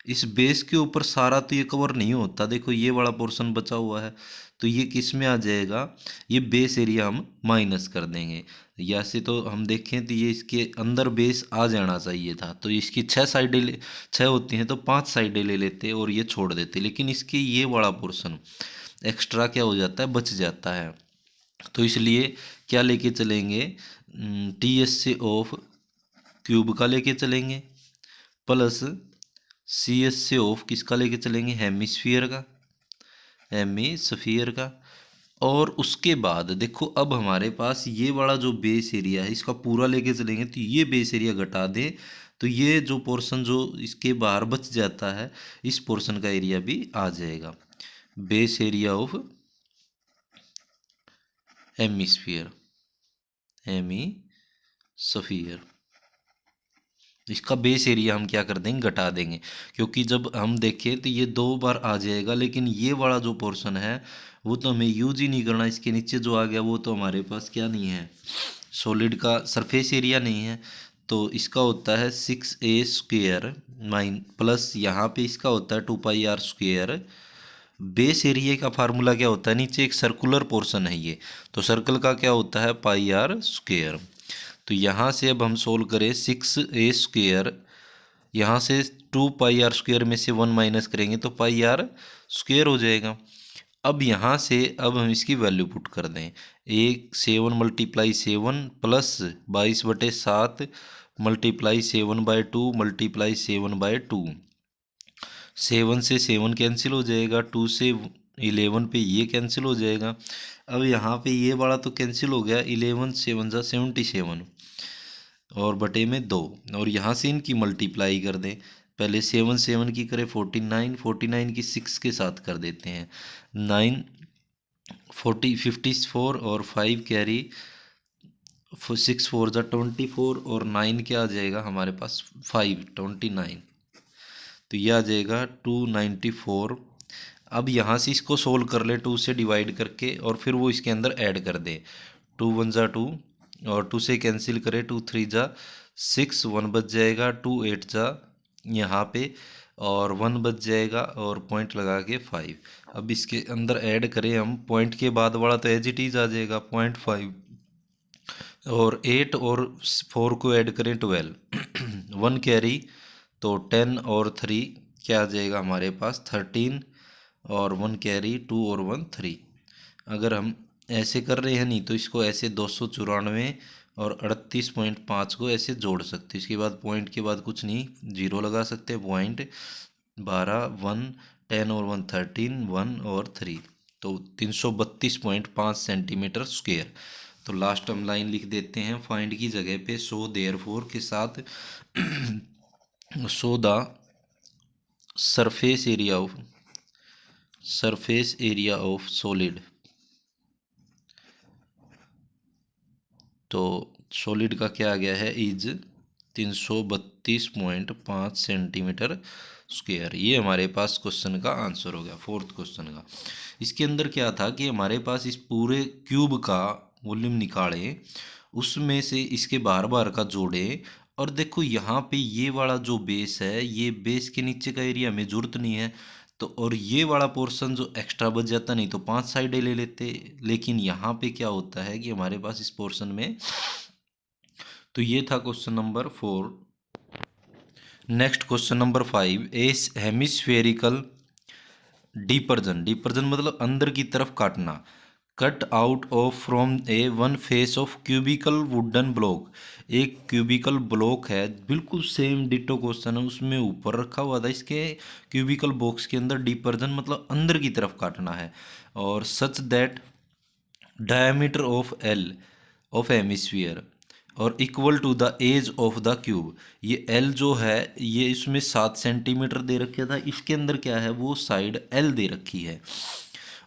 Speaker 1: इस बेस के ऊपर सारा तो ये कवर नहीं होता, देखो ये वाला पोर्शन बचा हुआ है, तो ये किस में आ जाएगा, ये बेस एरिया हम माइनस कर देंगे, या से तो हम देखें तो ये इसके अंदर बेस आ जाना चाहिए था, तो इसकी 6 साइडें 6 होती हैं तो 5 साइडें ले लेते और ये छोड़ देते, लेकिन इसके ये वाला पोर्शन एक्स्ट्रा क्या हो जाता है, बच जाता है, तो इसलिए क्या लेके चलेंगे, टी एस से ऑफ क्यूब का लेके चलेंगे, प्लस सी एस से ऑफ किसका लेके चलेंगे, हेमिस्फीयर का। और उसके बाद देखो अब हमारे पास ये वाला जो बेस एरिया है, इसका पूरा लेके चलेंगे, तो ये बेस एरिया घटा दें, तो ये जो पोर्शन जो इसके बाहर बच जाता है, इस पोर्शन का एरिया भी आ जाएगा, बेस एरिया ऑफ हेमिस्फीयर। इसका बेस एरिया हम क्या कर देंगे, घटा देंगे, क्योंकि जब हम देखें तो ये 2 बार आ जाएगा, लेकिन ये वाला जो पोर्शन है वो तो हमें यूज ही नहीं करना, इसके नीचे जो आ गया वो तो हमारे पास क्या नहीं है, सॉलिड का सरफेस एरिया नहीं है, तो इसका होता है 6a² माइन प्लस यहाँ पे इसका होता है 2πr²। बेस एरिया का फार्मूला क्या होता है, नीचे एक सर्कुलर पोर्शन है ये, तो सर्कल का क्या होता है, πr²। तो यहाँ से अब हम सोल्व करें 6a² यहाँ से 2 पाई r² में से 1 माइनस करेंगे तो पाई r² हो जाएगा। अब यहाँ से अब हम इसकी वैल्यू पुट कर दें, 7 मल्टीप्लाई 7 प्लस 22/7 मल्टीप्लाई 7/2 मल्टीप्लाई 7/2। 7 से 7 कैंसिल हो जाएगा, 2 से 11 पे ये कैंसिल हो जाएगा। अब यहाँ पे ये वाला तो कैंसिल हो गया, 11 7 जा 77 और बटे में 2, और यहाँ से इनकी मल्टीप्लाई कर दें। पहले 7 7 की करें 49, 49 की 6 के साथ कर देते हैं 9, 54 और 5 कैरी, 6 4 जा 24 और 9 क्या आ जाएगा हमारे पास 5 29, तो यह आ जाएगा 294। अब यहाँ से इसको सोल्व कर ले 2 से डिवाइड करके और फिर वो इसके अंदर ऐड कर दे। 2 1 जा 2 और 2 से कैंसिल करे, 2 3 जा 6, 1 बच जाएगा, 2 8 जा यहाँ पे और 1 बच जाएगा और पॉइंट लगा के 5। अब इसके अंदर ऐड करें हम, पॉइंट के बाद वाला तो एज इट इज आ जाएगा 0.5 और 8 और 4 को ऐड करें 12 1 कैरी तो 10 और 3 क्या आ जाएगा हमारे पास 13 और 1 कैरी 2 और 1 3। अगर हम ऐसे कर रहे हैं नहीं तो इसको ऐसे 294 और 38.5 को ऐसे जोड़ सकते, इसके बाद पॉइंट के बाद कुछ नहीं, जीरो लगा सकते, पॉइंट 12 1 10 और 1 13 1 और 3, तो 332.5 सेंटीमीटर स्क्वेयर। तो लास्ट हम लाइन लिख देते हैं फाइंड की जगह पे सो देयरफॉर के साथ so the surface area of solid. तो सॉलिड का क्या आ गया है इज 332.5 सेंटीमीटर स्क्वायर। ये हमारे पास क्वेश्चन का आंसर हो गया, फोर्थ क्वेश्चन का। इसके अंदर क्या था कि हमारे पास इस पूरे क्यूब का वॉल्यूम निकालें, उसमें से इसके बार बार का जोड़ें, और देखो यहाँ पे ये वाला जो बेस है, ये बेस के नीचे का एरिया हमें जरूरत नहीं है, तो और ये वाला पोर्शन जो एक्स्ट्रा बच जाता, नहीं तो 5 साइडें ले लेते। लेकिन यहाँ पे क्या होता है कि हमारे पास इस पोर्शन में, तो ये था question number 4। Next question number 5, ए हेमिस्फेरिकल डिपर्जन, डिपर्जन मतलब अंदर की तरफ काटना, cut out of from A one face of cubical wooden block. एक क्यूबिकल ब्लॉक है, बिल्कुल सेम डिटो क्वेश्चन है, उसमें ऊपर रखा हुआ था इसके क्यूबिकल बॉक्स के अंदर डिपर्जन मतलब अंदर की तरफ काटना है, और such that diameter of L of hemisphere और equal to the edge of the cube. ये एल जो है ये इसमें 7 सेंटीमीटर दे रखा था, इसके अंदर क्या है वो साइड एल दे रखी है,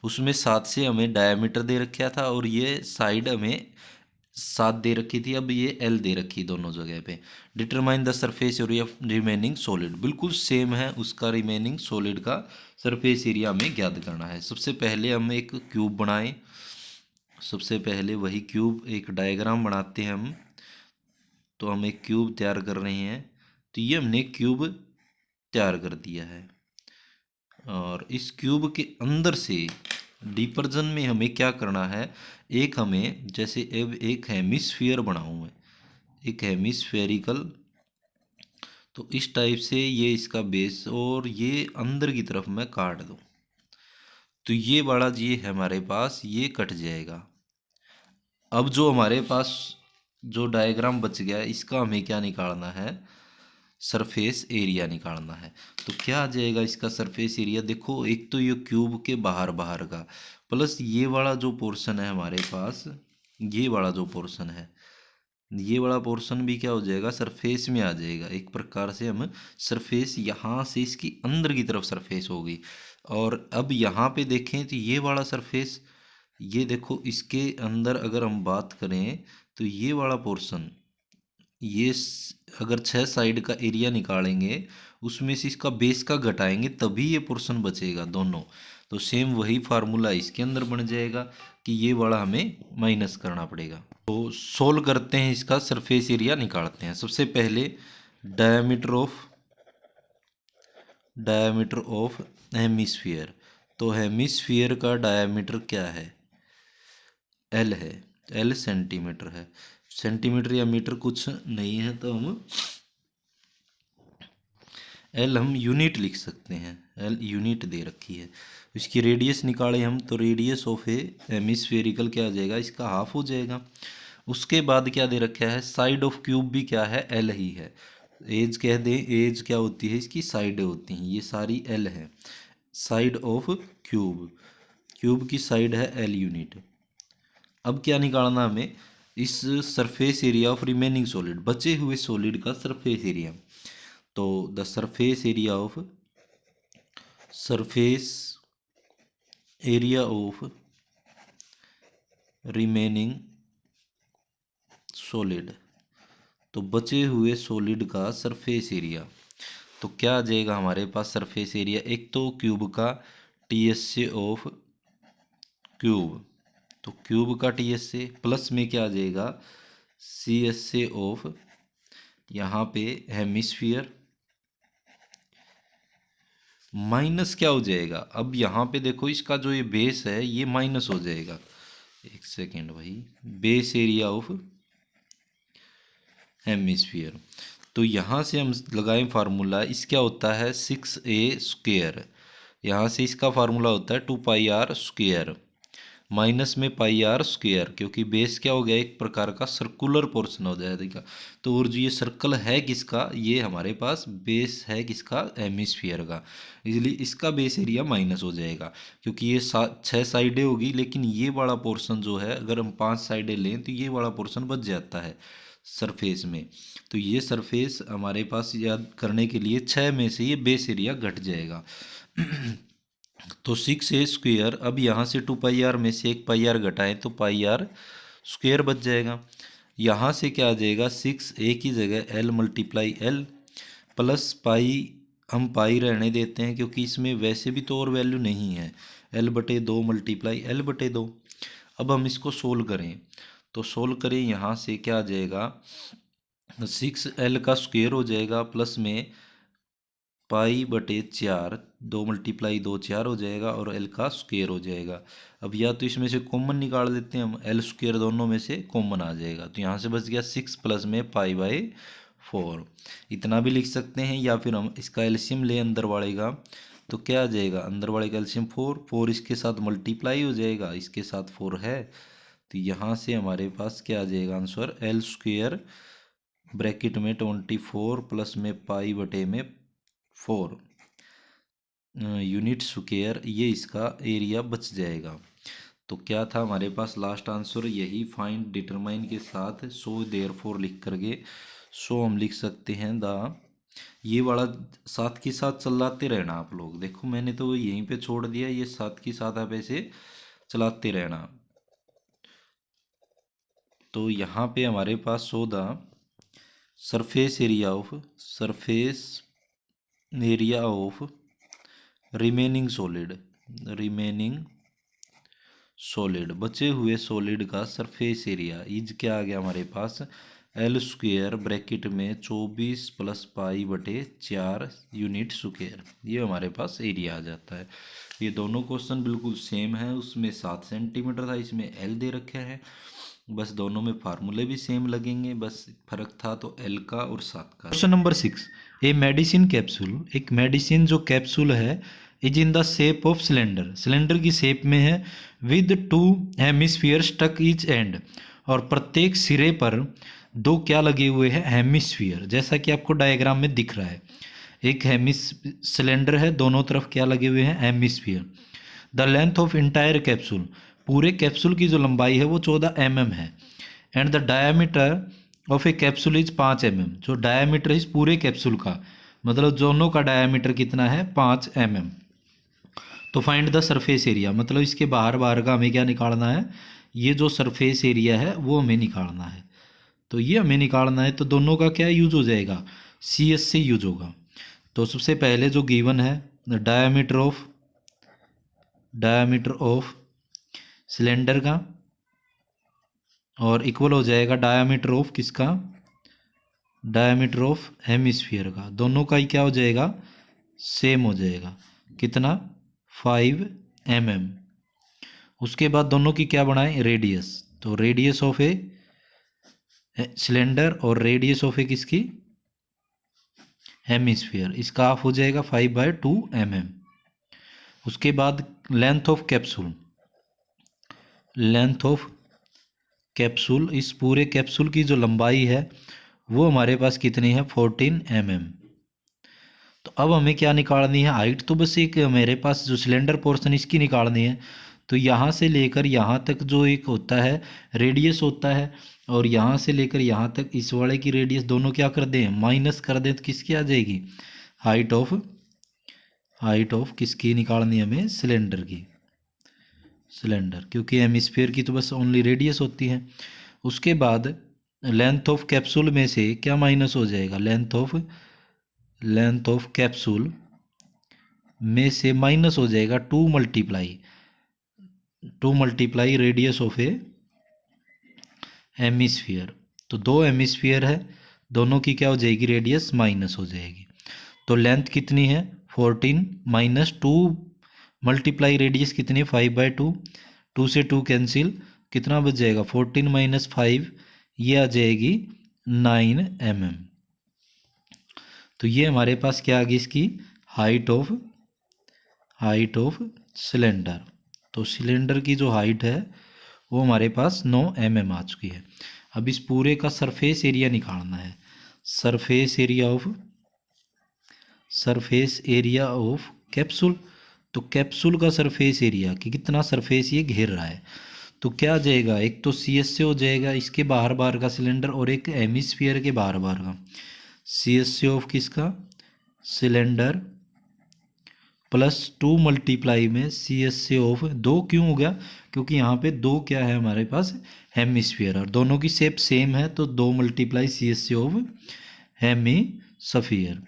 Speaker 1: उसमें 7 से हमें डायमीटर दे रखा था और ये साइड हमें 7 दे रखी थी, अब ये एल दे रखी दोनों जगह पे। Determine the surface area of remaining solid, बिल्कुल सेम है उसका, रिमेनिंग सॉलिड का सरफेस एरिया हमें ज्ञात करना है। सबसे पहले हम एक क्यूब बनाएं, सबसे पहले वही क्यूब एक डायग्राम बनाते हैं हम। तो हम एक क्यूब तैयार कर रहे हैं, तो ये हमने क्यूब तैयार कर दिया है, और इस क्यूब के अंदर से डिपर्जन में हमें क्या करना है, एक हमें जैसे अब एक हेमिस्फीयर बनाऊं मैं, एक हेमिस्फेरिकल, तो इस टाइप से ये इसका बेस और ये अंदर की तरफ मैं काट दूं, तो ये वाला ये है हमारे पास, ये कट जाएगा। अब जो हमारे पास जो डायग्राम बच गया इसका हमें क्या निकालना है, सरफेस एरिया निकालना है। तो क्या आ जाएगा इसका सरफेस एरिया, देखो एक तो ये क्यूब के बाहर बाहर का प्लस ये वाला जो पोर्शन है हमारे पास, ये वाला जो पोर्शन है, ये वाला पोर्शन भी क्या हो जाएगा सरफेस में आ जाएगा। एक प्रकार से हम सरफेस यहाँ से इसकी अंदर की तरफ सरफेस होगी, और अब यहाँ पे देखें तो ये वाला सरफेस, ये देखो इसके अंदर अगर हम बात करें तो ये वाला पोर्शन, ये अगर 6 साइड का एरिया निकालेंगे उसमें से इसका बेस का घटाएंगे तभी ये पोर्शन बचेगा दोनों। तो सेम वही फार्मूला इसके अंदर बन जाएगा कि ये वाला हमें माइनस करना पड़ेगा। तो सोल्व करते हैं, इसका सरफेस एरिया निकालते हैं। सबसे पहले डायमीटर ऑफ हेमिस्फीयर, तो हेमिस्फीयर का डायमीटर क्या है, एल है, एल सेंटीमीटर है, सेंटीमीटर या मीटर कुछ नहीं है, तो हम एल हम यूनिट लिख सकते हैं, एल यूनिट दे रखी है। इसकी रेडियस निकाले हम तो रेडियस ऑफ ए हेमिस्फेरिकल क्या आ जाएगा, इसका हाफ हो जाएगा। उसके बाद क्या दे रखा है, साइड ऑफ क्यूब भी क्या है, एल ही है। एज कह दें, एज क्या होती है इसकी, साइडें होती हैं, ये सारी एल है। साइड ऑफ क्यूब, क्यूब की साइड है एल यूनिट। अब क्या निकालना हमें, इस surface area of remaining solid, बचे हुए सॉलिड का सरफेस एरिया। तो the surface area of, surface area of remaining solid, तो बचे हुए सॉलिड का सरफेस एरिया। तो क्या आ जाएगा हमारे पास सरफेस एरिया, एक तो क्यूब का टी एस से ऑफ क्यूब, तो क्यूब का टी एस से प्लस में क्या आ जाएगा, सी एस से ऑफ, यहाँ पे हेमिस्फीयर, माइनस क्या हो जाएगा, अब यहाँ पे देखो इसका जो ये बेस है ये माइनस हो जाएगा। एक सेकेंड भाई, बेस एरिया ऑफ हेमिस्फीयर, तो यहाँ से हम लगाएं फार्मूला, इस क्या होता है 6a², यहाँ से इसका फार्मूला होता है 2πr², माइनस में πr², क्योंकि बेस क्या हो गया, एक प्रकार का सर्कुलर पोर्शन हो जाएगा। तो और जो ये सर्कल है किसका, ये हमारे पास बेस है किसका, हेमिस्फीयर का, इसलिए इसका बेस एरिया माइनस हो जाएगा। क्योंकि ये 6 साइडें होगी, लेकिन ये वाला पोर्शन जो है, अगर हम 5 साइडें लें तो ये वाला पोर्शन बच जाता है सरफेस में। तो ये सरफेस हमारे पास याद करने के लिए 6 में से ये बेस एरिया घट जाएगा। तो 6a², अब यहाँ से 2πr में से एक πr घटाएं तो πr² बच जाएगा। यहाँ से क्या आ जाएगा, 6a की जगह l multiply l plus pi, हम पाई रहने देते हैं क्योंकि इसमें वैसे भी तो और वैल्यू नहीं है, l/2 मल्टीप्लाई l/2। अब हम इसको सोल्व करें, तो सोल्व करें, यहाँ से क्या आ जाएगा, 6l का स्क्वायर हो जाएगा प्लस में π/4, 2 मल्टीप्लाई 2 4 हो जाएगा, और l का स्क्वायर हो जाएगा। अब या तो इसमें से कॉमन निकाल देते हैं हम, l² दोनों में से कॉमन आ जाएगा, तो यहाँ से बच गया 6 प्लस में π/4, इतना भी लिख सकते हैं। या फिर हम इसका एलसीएम ले अंदर वाले का, तो क्या आ जाएगा, अंदर वाले का एलसीएम 4 इसके साथ मल्टीप्लाई हो जाएगा, इसके साथ 4 है, तो यहाँ से हमारे पास क्या आ जाएगा आंसर, l² ब्रैकेट में 24 प्लस में π/4 यूनिट स्क्वायर, ये इसका एरिया बच जाएगा। तो क्या था हमारे पास लास्ट आंसर, यही फाइंड डिटरमाइन के साथ सो देयरफॉर लिख करके, सो हम लिख सकते हैं द, ये वाला साथ के साथ चलाते रहना आप लोग, देखो मैंने तो यहीं पे छोड़ दिया, ये साथ के साथ आप ऐसे चलाते रहना। तो यहाँ पे हमारे पास so the surface area of, surface area of remaining solid, remaining solid, बचे हुए सॉलिड का सरफेस एरिया इज क्या आ गया हमारे पास, l² ब्रैकेट में 24 प्लस π/4 यूनिट स्क्वायर, ये हमारे पास एरिया आ जाता है। ये दोनों क्वेश्चन बिल्कुल सेम है, उसमें 7 सेंटीमीटर था, इसमें l दे रखे हैं, बस दोनों में फार्मूले भी सेम लगेंगे, बस फर्क था तो l का और 7 का। Question number 6, a medicine capsule, एक मेडिसिन जो कैप्सूल है is in the shape of cylinder, cylinder की शेप में है, with 2 hemisphere stuck each end, और प्रत्येक सिरे पर 2 क्या लगे हुए हैं, हेमिस्फीयर, जैसा कि आपको डायग्राम में दिख रहा है, एक सिलेंडर है, दोनों तरफ क्या लगे हुए हैं, hemisphere. The length of entire capsule, पूरे कैप्सूल की जो लंबाई है वो 14 mm है, and the diameter of A capsule is 5 mm, जो डायमीटर इस पूरे कैप्सूल का, मतलब दोनों का डायमीटर कितना है, 5 mm। तो फाइंड द सरफेस एरिया, मतलब इसके बाहर बाहर का हमें क्या निकालना है, ये जो सरफेस एरिया है वो हमें निकालना है। तो ये हमें निकालना है, तो दोनों का क्या यूज हो जाएगा, CS से यूज होगा। तो सबसे पहले जो गिवन है, डायमीटर ऑफ सिलेंडर का, और इक्वल हो जाएगा डायमीटर ऑफ किसका, डायमीटर ऑफ हेमिस्फीयर का, दोनों का ही क्या हो जाएगा, सेम हो जाएगा, कितना, 5 mm। उसके बाद दोनों की क्या बनाएं, रेडियस, तो रेडियस ऑफ ए सिलेंडर और रेडियस ऑफ ए किसकी, हेमिस्फीयर, इसका हाफ हो जाएगा 5/2 mm। उसके बाद length of capsule, length of capsule, इस पूरे कैप्सूल की जो लंबाई है वो हमारे पास कितनी है 14 mm। तो अब हमें क्या निकालनी है, हाइट तो बस एक मेरे पास जो सिलेंडर पोर्शन इसकी निकालनी है। तो यहाँ से लेकर यहाँ तक जो एक होता है रेडियस होता है, और यहाँ से लेकर यहाँ तक इस वाले की रेडियस, दोनों क्या कर दें माइनस कर दें, तो किसकी आ जाएगी हाइट ऑफ, हाइट ऑफ किसकी निकालनी है हमें सिलेंडर की, सिलेंडर, क्योंकि हेमिस्फीयर की तो बस ओनली रेडियस होती है। उसके बाद लेंथ ऑफ कैप्सूल में से क्या माइनस हो जाएगा, लेंथ ऑफ कैप्सूल में से माइनस हो जाएगा 2 multiply radius of a hemisphere. तो 2 हेमिस्फीयर है, दोनों की क्या हो जाएगी रेडियस माइनस हो जाएगी। तो लेंथ कितनी है 14 माइनस 2 मल्टीप्लाई रेडियस कितनी है 5/2, 2 से 2 कैंसिल, कितना बच जाएगा 14 माइनस 5, ये आ जाएगी 9 mm। तो ये हमारे पास क्या आ गई इसकी हाइट ऑफ सिलेंडर। तो सिलेंडर की जो हाइट है वो हमारे पास 9 mm आ चुकी है। अब इस पूरे का सरफेस एरिया निकालना है, सरफेस एरिया ऑफ कैप्सूल। तो कैप्सूल का सरफेस एरिया कि कितना सरफेस ये घेर रहा है, तो क्या आ जाएगा, एक तो सी एस से हो जाएगा इसके बाहर बाहर का सिलेंडर, और एक हेमिस्फीयर के बाहर बाहर का सी एस से ऑफ किसका सिलेंडर, प्लस 2 मल्टीप्लाई में सी एस से ऑफ 2 क्यों हो गया, क्योंकि यहाँ पे 2 क्या है हमारे पास हेमिस्फीयर, और दोनों की शेप सेम है, तो 2 मल्टीप्लाई सी एस से ऑफ हेमिस्फीयर।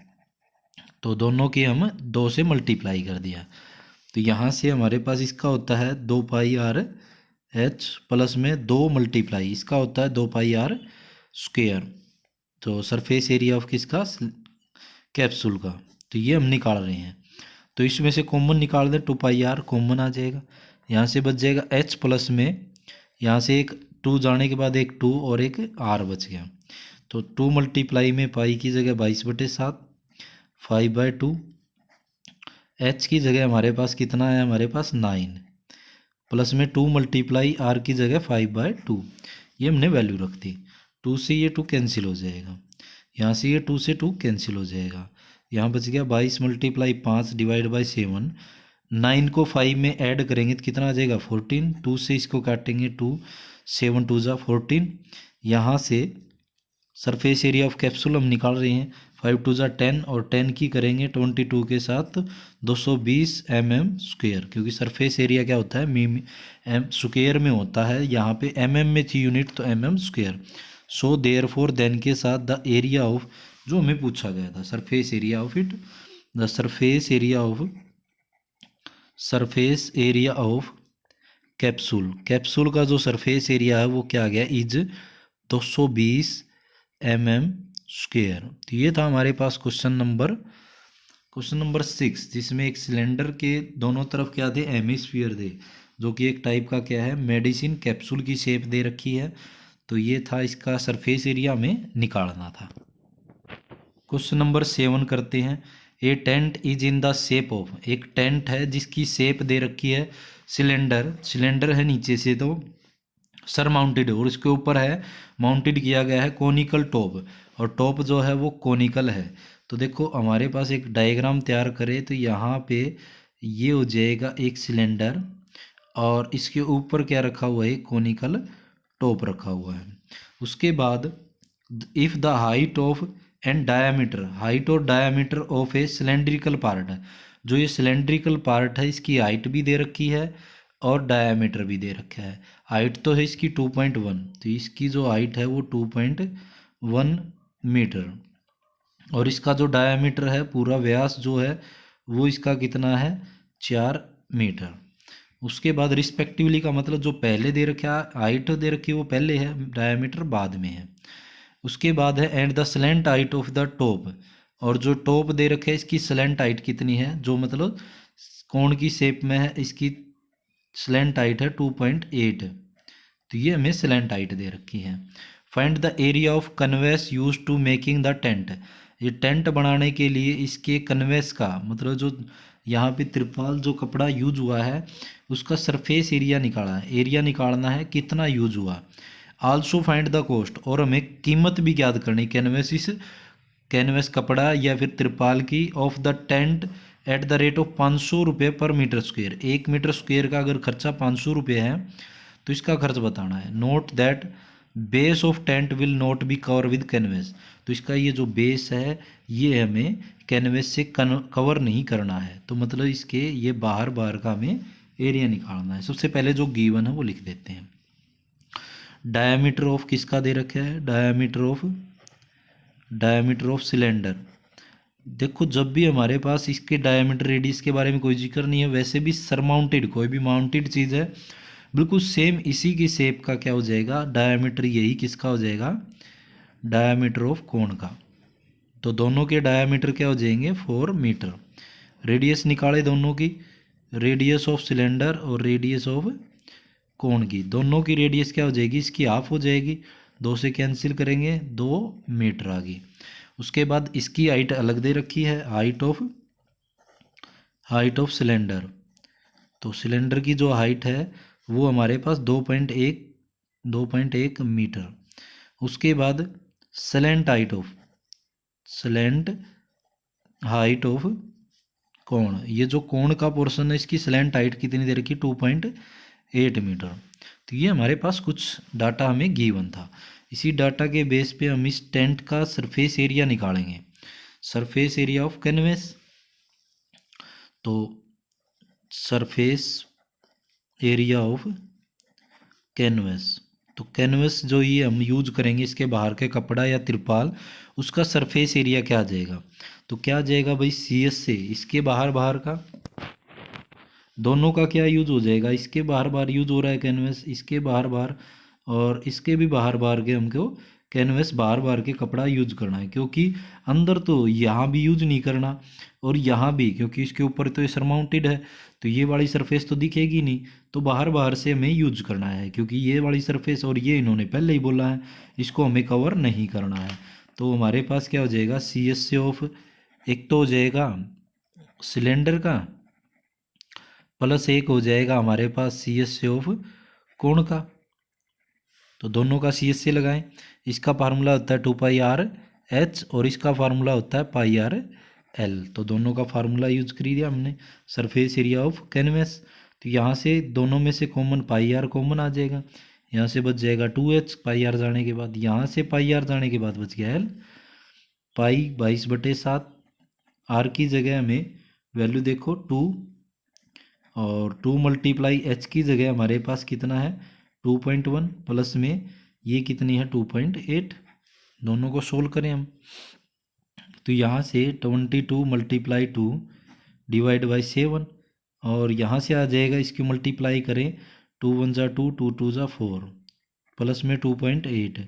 Speaker 1: तो दोनों की हम 2 से मल्टीप्लाई कर दिया। तो यहाँ से हमारे पास इसका होता है 2πr/h प्लस में 2 मल्टीप्लाई इसका होता है 2πr स्क्वेयर। तो सरफेस एरिया ऑफ किसका कैप्सूल का, तो ये हम निकाल रहे हैं। तो इसमें से कॉमन निकाल दें, 2πr कॉमन आ जाएगा, यहाँ से बच जाएगा h प्लस में यहाँ से एक 2 जाने के बाद एक 2 और एक r बच गया। तो 2 मल्टीप्लाई में पाई की जगह 22/7, 5/2, h की जगह हमारे पास कितना है हमारे पास 9, प्लस में 2 मल्टीप्लाई r की जगह 5/2, ये हमने वैल्यू रख दी। 2 से ये 2 कैंसिल हो जाएगा, यहाँ से ये 2 से 2 कैंसिल हो जाएगा, यहाँ बच गया 22 मल्टीप्लाई 5 डिवाइड बाई 7, 9 को 5 में ऐड करेंगे तो कितना आ जाएगा 14, 2 से इसको काटेंगे 2, 7 2 जा 14। यहाँ से सरफेस एरिया ऑफ कैप्सूल हम निकाल रहे हैं, 5 2 जा 10 और 10 की करेंगे 22 के साथ 220 mm², क्योंकि सरफेस एरिया क्या होता है स्क्वेयर में होता है, यहाँ पे mm में थी यूनिट तो mm²। सो देयर फोर देन के साथ द एरिया ऑफ जो हमें पूछा गया था surface area of it, the surface area of capsule, capsule का जो सरफेस एरिया है वो क्या आ गया इज 220 mm²। तो ये था हमारे पास क्वेश्चन नंबर 6, जिसमें एक सिलेंडर के दोनों तरफ क्या थे हेमिस्फीयर थे, जो कि एक टाइप का क्या है मेडिसिन कैप्सूल की शेप दे रखी है। तो ये था इसका सरफेस एरिया हमें निकालना था। क्वेश्चन नंबर 7 करते हैं। A tent is in the shape of, एक टेंट है जिसकी शेप दे रखी है सिलेंडर है नीचे से तो सर माउंटेड है, और इसके ऊपर है माउंटेड किया गया है कोनिकल टॉप, और टॉप जो है वो कोनिकल है। तो देखो हमारे पास एक डायग्राम तैयार करें तो यहाँ पे ये हो जाएगा एक सिलेंडर, और इसके ऊपर क्या रखा हुआ है कोनिकल टॉप रखा हुआ है। उसके बाद if the height of and diameter, height और diameter of a cylindrical part है, जो ये सिलेंड्रिकल पार्ट है इसकी हाइट भी दे रखी है और डायामीटर भी दे रखा है। हाइट तो है इसकी 2.1, तो इसकी जो हाइट है वो 2.1 मीटर, और इसका जो डायामीटर है पूरा व्यास जो है वो इसका कितना है 4 मीटर। उसके बाद रिस्पेक्टिवली का मतलब जो पहले दे रखा है हाइट दे रखी है वो पहले है, डायामीटर बाद में है। उसके बाद है and the slant height of the top, और जो टॉप दे रखे है इसकी स्लेंट हाइट कितनी है, जो मतलब कोण की शेप में है इसकी स्लेंट हाइट है 2.8, तो ये हमें स्लेंट हाइट दे रखी है। Find the area of canvas used to making the tent, ये टेंट बनाने के लिए इसके कन्वेस का मतलब जो यहाँ पे त्रिपाल जो कपड़ा यूज हुआ है उसका सरफेस एरिया निकाला है, एरिया निकालना है कितना यूज हुआ। आल्सो फाइंड द कॉस्ट, और हमें कीमत भी ज्ञात करनी कैनवेस इस कैनवस कपड़ा या फिर त्रिपाल की of the tent at the rate of 500 रुपये पर मीटर स्क्वेयर। 1 मीटर स्क्वेयर का अगर खर्चा 500 रुपये है तो इसका खर्च बताना है। Note that base of tent will not be cover with canvas, तो इसका ये जो बेस है ये हमें कैनवस से कवर नहीं करना है। तो मतलब इसके ये बाहर बाहर का हमें एरिया निकालना है। सबसे पहले जो गिवन है वो लिख देते हैं। डायामीटर ऑफ किसका दे रखा है, डायामीटर ऑफ सिलेंडर। देखो जब भी हमारे पास इसके डायमीटर रेडियस के बारे में कोई जिक्र नहीं है, वैसे भी सरमाउंटेड कोई भी माउंटेड चीज़ है बिल्कुल सेम इसी की शेप का क्या हो जाएगा डायमीटर, यही किसका हो जाएगा डायमीटर ऑफ कोण का। तो दोनों के डायमीटर क्या हो जाएंगे 4 मीटर। रेडियस निकाले दोनों की, रेडियस ऑफ सिलेंडर और रेडियस ऑफ कोण की, दोनों की रेडियस क्या हो जाएगी इसकी हाफ हो जाएगी, 2 से कैंसिल करेंगे 2 मीटर आ गई। उसके बाद इसकी हाइट अलग दे रखी है, हाइट ऑफ सिलेंडर। तो सिलेंडर की जो हाइट है वो हमारे पास 2.1 मीटर। उसके बाद स्लैंट हाइट ऑफ कोण, ये जो कोण का पोर्शन है इसकी स्लैंट हाइट कितनी दे रखी 2.8 मीटर। तो ये हमारे पास कुछ डाटा हमें गिवन था। इसी डाटा के बेस पे हम इस टेंट का सरफेस एरिया निकालेंगे, सरफेस एरिया ऑफ कैनवस। तो सरफेस एरिया ऑफ कैनवस, तो कैनवस जो ये हम यूज करेंगे इसके बाहर के कपड़ा या तिरपाल, उसका सरफेस एरिया क्या आ जाएगा। तो क्या आ जाएगा भाई CS से इसके बाहर बाहर का, दोनों का क्या यूज हो जाएगा, इसके बाहर बाहर यूज हो रहा है कैनवस, इसके बाहर बाहर और इसके भी बाहर बाहर के हमको कैनवस बाहर बाहर के कपड़ा यूज करना है, क्योंकि अंदर तो यहाँ भी यूज नहीं करना और यहाँ भी, क्योंकि इसके ऊपर तो ये सरमाउंटेड है तो ये वाली सरफेस तो दिखेगी नहीं, तो बाहर बाहर से हमें यूज करना है, क्योंकि ये वाली सरफेस और ये इन्होंने पहले ही बोला है इसको हमें कवर नहीं करना है। तो हमारे पास क्या हो जाएगा CS से ऑफ, एक तो हो जाएगा सिलेंडर का प्लस एक हो जाएगा हमारे पास CS से ऑफ कोण का। तो दोनों का CS से लगाएं। इसका फार्मूला होता है 2πr/h और इसका फार्मूला होता है πr/l। तो दोनों का फार्मूला यूज कर दिया हमने सरफेस एरिया ऑफ कैनवस। तो यहाँ से दोनों में से कॉमन πr कॉमन आ जाएगा, यहाँ से बच जाएगा 2h πr जाने के बाद, यहाँ से πr जाने के बाद बच गया l, पाई 22/7। r की जगह हमें वैल्यू देखो 2 और 2 मल्टीप्लाई h की जगह हमारे पास कितना है 2.1 प्लस में ये कितनी है 2.8। दोनों को सोल्व करें हम तो यहाँ से 22 मल्टीप्लाई 2 डिवाइड बाई 7 और यहाँ से आ जाएगा इसकी मल्टीप्लाई करें 2 1 जा 2 2 2 जा 4 प्लस में 2.8।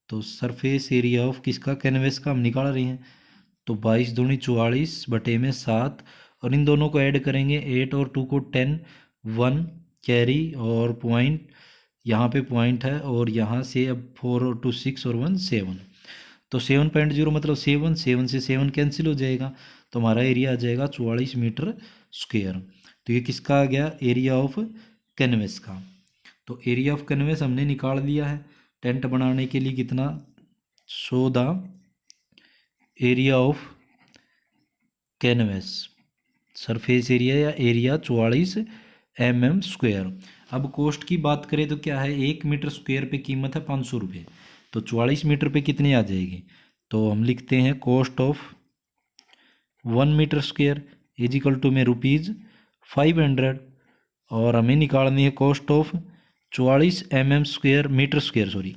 Speaker 1: तो सरफेस एरिया ऑफ किसका कैनवस का हम निकाल रहे हैं। तो 22 दूनी 44 बटे में 7 और इन दोनों को ऐड करेंगे 8 और 2 को 10, 1 कैरी और पॉइंट, यहाँ पे पॉइंट है और यहाँ से अब 4 और 2 6 और 1 7। तो 7.0 मतलब 7 से 7 कैंसिल हो जाएगा तो हमारा एरिया आ जाएगा 44 मीटर स्क्वायर। तो ये किसका आ गया एरिया ऑफ कैनवस का। तो एरिया ऑफ कैनवस हमने निकाल लिया है टेंट बनाने के लिए कितना, so the area of canvas surface area या एरिया 44 mm स्क्वायर। अब कॉस्ट की बात करें तो क्या है 1 मीटर स्क्वायर पे कीमत है 500 रुपये, तो 44 मीटर पे कितनी आ जाएगी। तो हम लिखते हैं cost of 1 metre square is equal to में ₹500 और हमें निकालनी है cost of 44 mm square metre square sorry.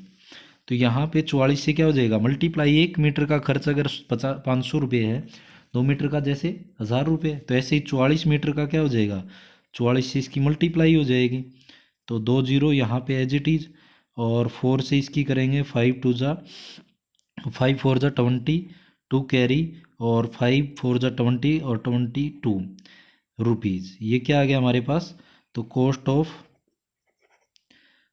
Speaker 1: तो यहाँ पे 44 से क्या हो जाएगा मल्टीप्लाई, 1 मीटर का खर्च अगर 500 रुपये है, 2 मीटर का जैसे 1000 रुपये, तो ऐसे ही 44 मीटर का क्या हो जाएगा 44 से इसकी मल्टीप्लाई हो जाएगी। तो 2 0 यहाँ पे एज इट इज़ और 4 से इसकी करेंगे 5 2 जा 5 4 जा 20 2 कैरी और 5 4 जा 20 और 22 रुपीज़। ये क्या आ गया हमारे पास। तो cost of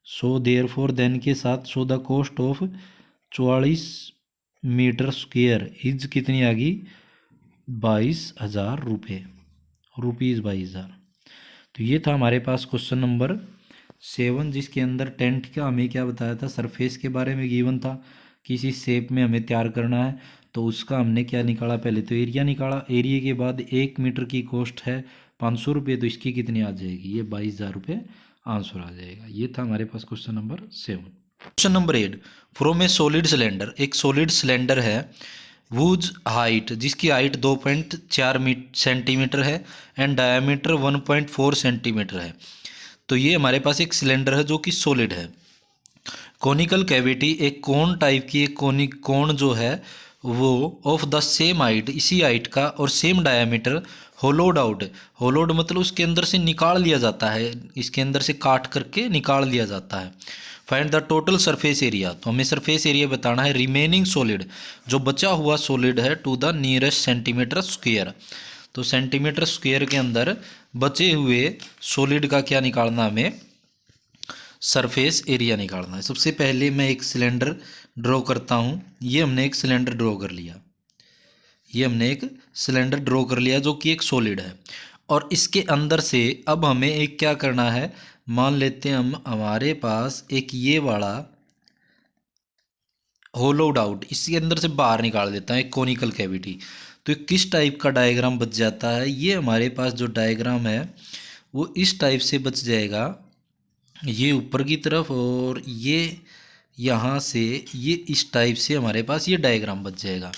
Speaker 1: so therefore then के साथ so the cost of 44 metre square is कितनी आ गई 22,000 रुपये, रुपीज़ 22,000। तो ये था हमारे पास क्वेश्चन नंबर 7, जिसके अंदर टेंट का हमें क्या बताया था, सरफेस के बारे में गिवन था, किसी शेप में हमें तैयार करना है। तो उसका हमने क्या निकाला, पहले तो एरिया निकाला, एरिया के बाद 1 मीटर की कॉस्ट है 500 रुपये, तो इसकी कितनी आ जाएगी, ये 22,000 रुपये आंसर आ जाएगा। ये था हमारे पास question number 7। Question number 8, from a solid cylinder, एक सॉलिड सिलेंडर है, वूज हाइट, जिसकी हाइट 2.4 सेंटीमीटर है एंड डायमीटर 1.4 सेंटीमीटर है। तो ये हमारे पास एक सिलेंडर है जो कि सॉलिड है। कॉनिकल कैविटी, एक कोन टाइप की एक कोन जो है वो ऑफ द सेम हाइट, इसी हाइट का और सेम डायमीटर, होलोड आउट, होलोड मतलब उसके अंदर से निकाल लिया जाता है, इसके अंदर से काट करके निकाल लिया जाता है। Find the total surface area, तो हमें सरफेस एरिया बताना है रिमेनिंग सॉलिड, जो बचा हुआ सॉलिड है, to the nearest centimetre square. तो सेंटीमीटर स्क्वायर के अंदर बचे हुए सॉलिड का क्या निकालना, हमें सरफेस एरिया निकालना है। सबसे पहले मैं एक सिलेंडर ड्रॉ करता हूँ। ये हमने एक सिलेंडर ड्रॉ कर लिया, ये हमने एक सिलेंडर ड्रॉ कर लिया जो कि एक सॉलिड है। और इसके अंदर से अब हमें एक क्या करना है, मान लेते हैं हम हमारे पास एक ये वाला होलोड आउट, इसके अंदर से बाहर निकाल देता है एक कोनिकल कैविटी। तो किस टाइप का डायग्राम बच जाता है, ये हमारे पास जो डायग्राम है वो इस टाइप से बच जाएगा, ये ऊपर की तरफ और ये यहाँ से ये इस टाइप से हमारे पास ये डायग्राम बच जाएगा।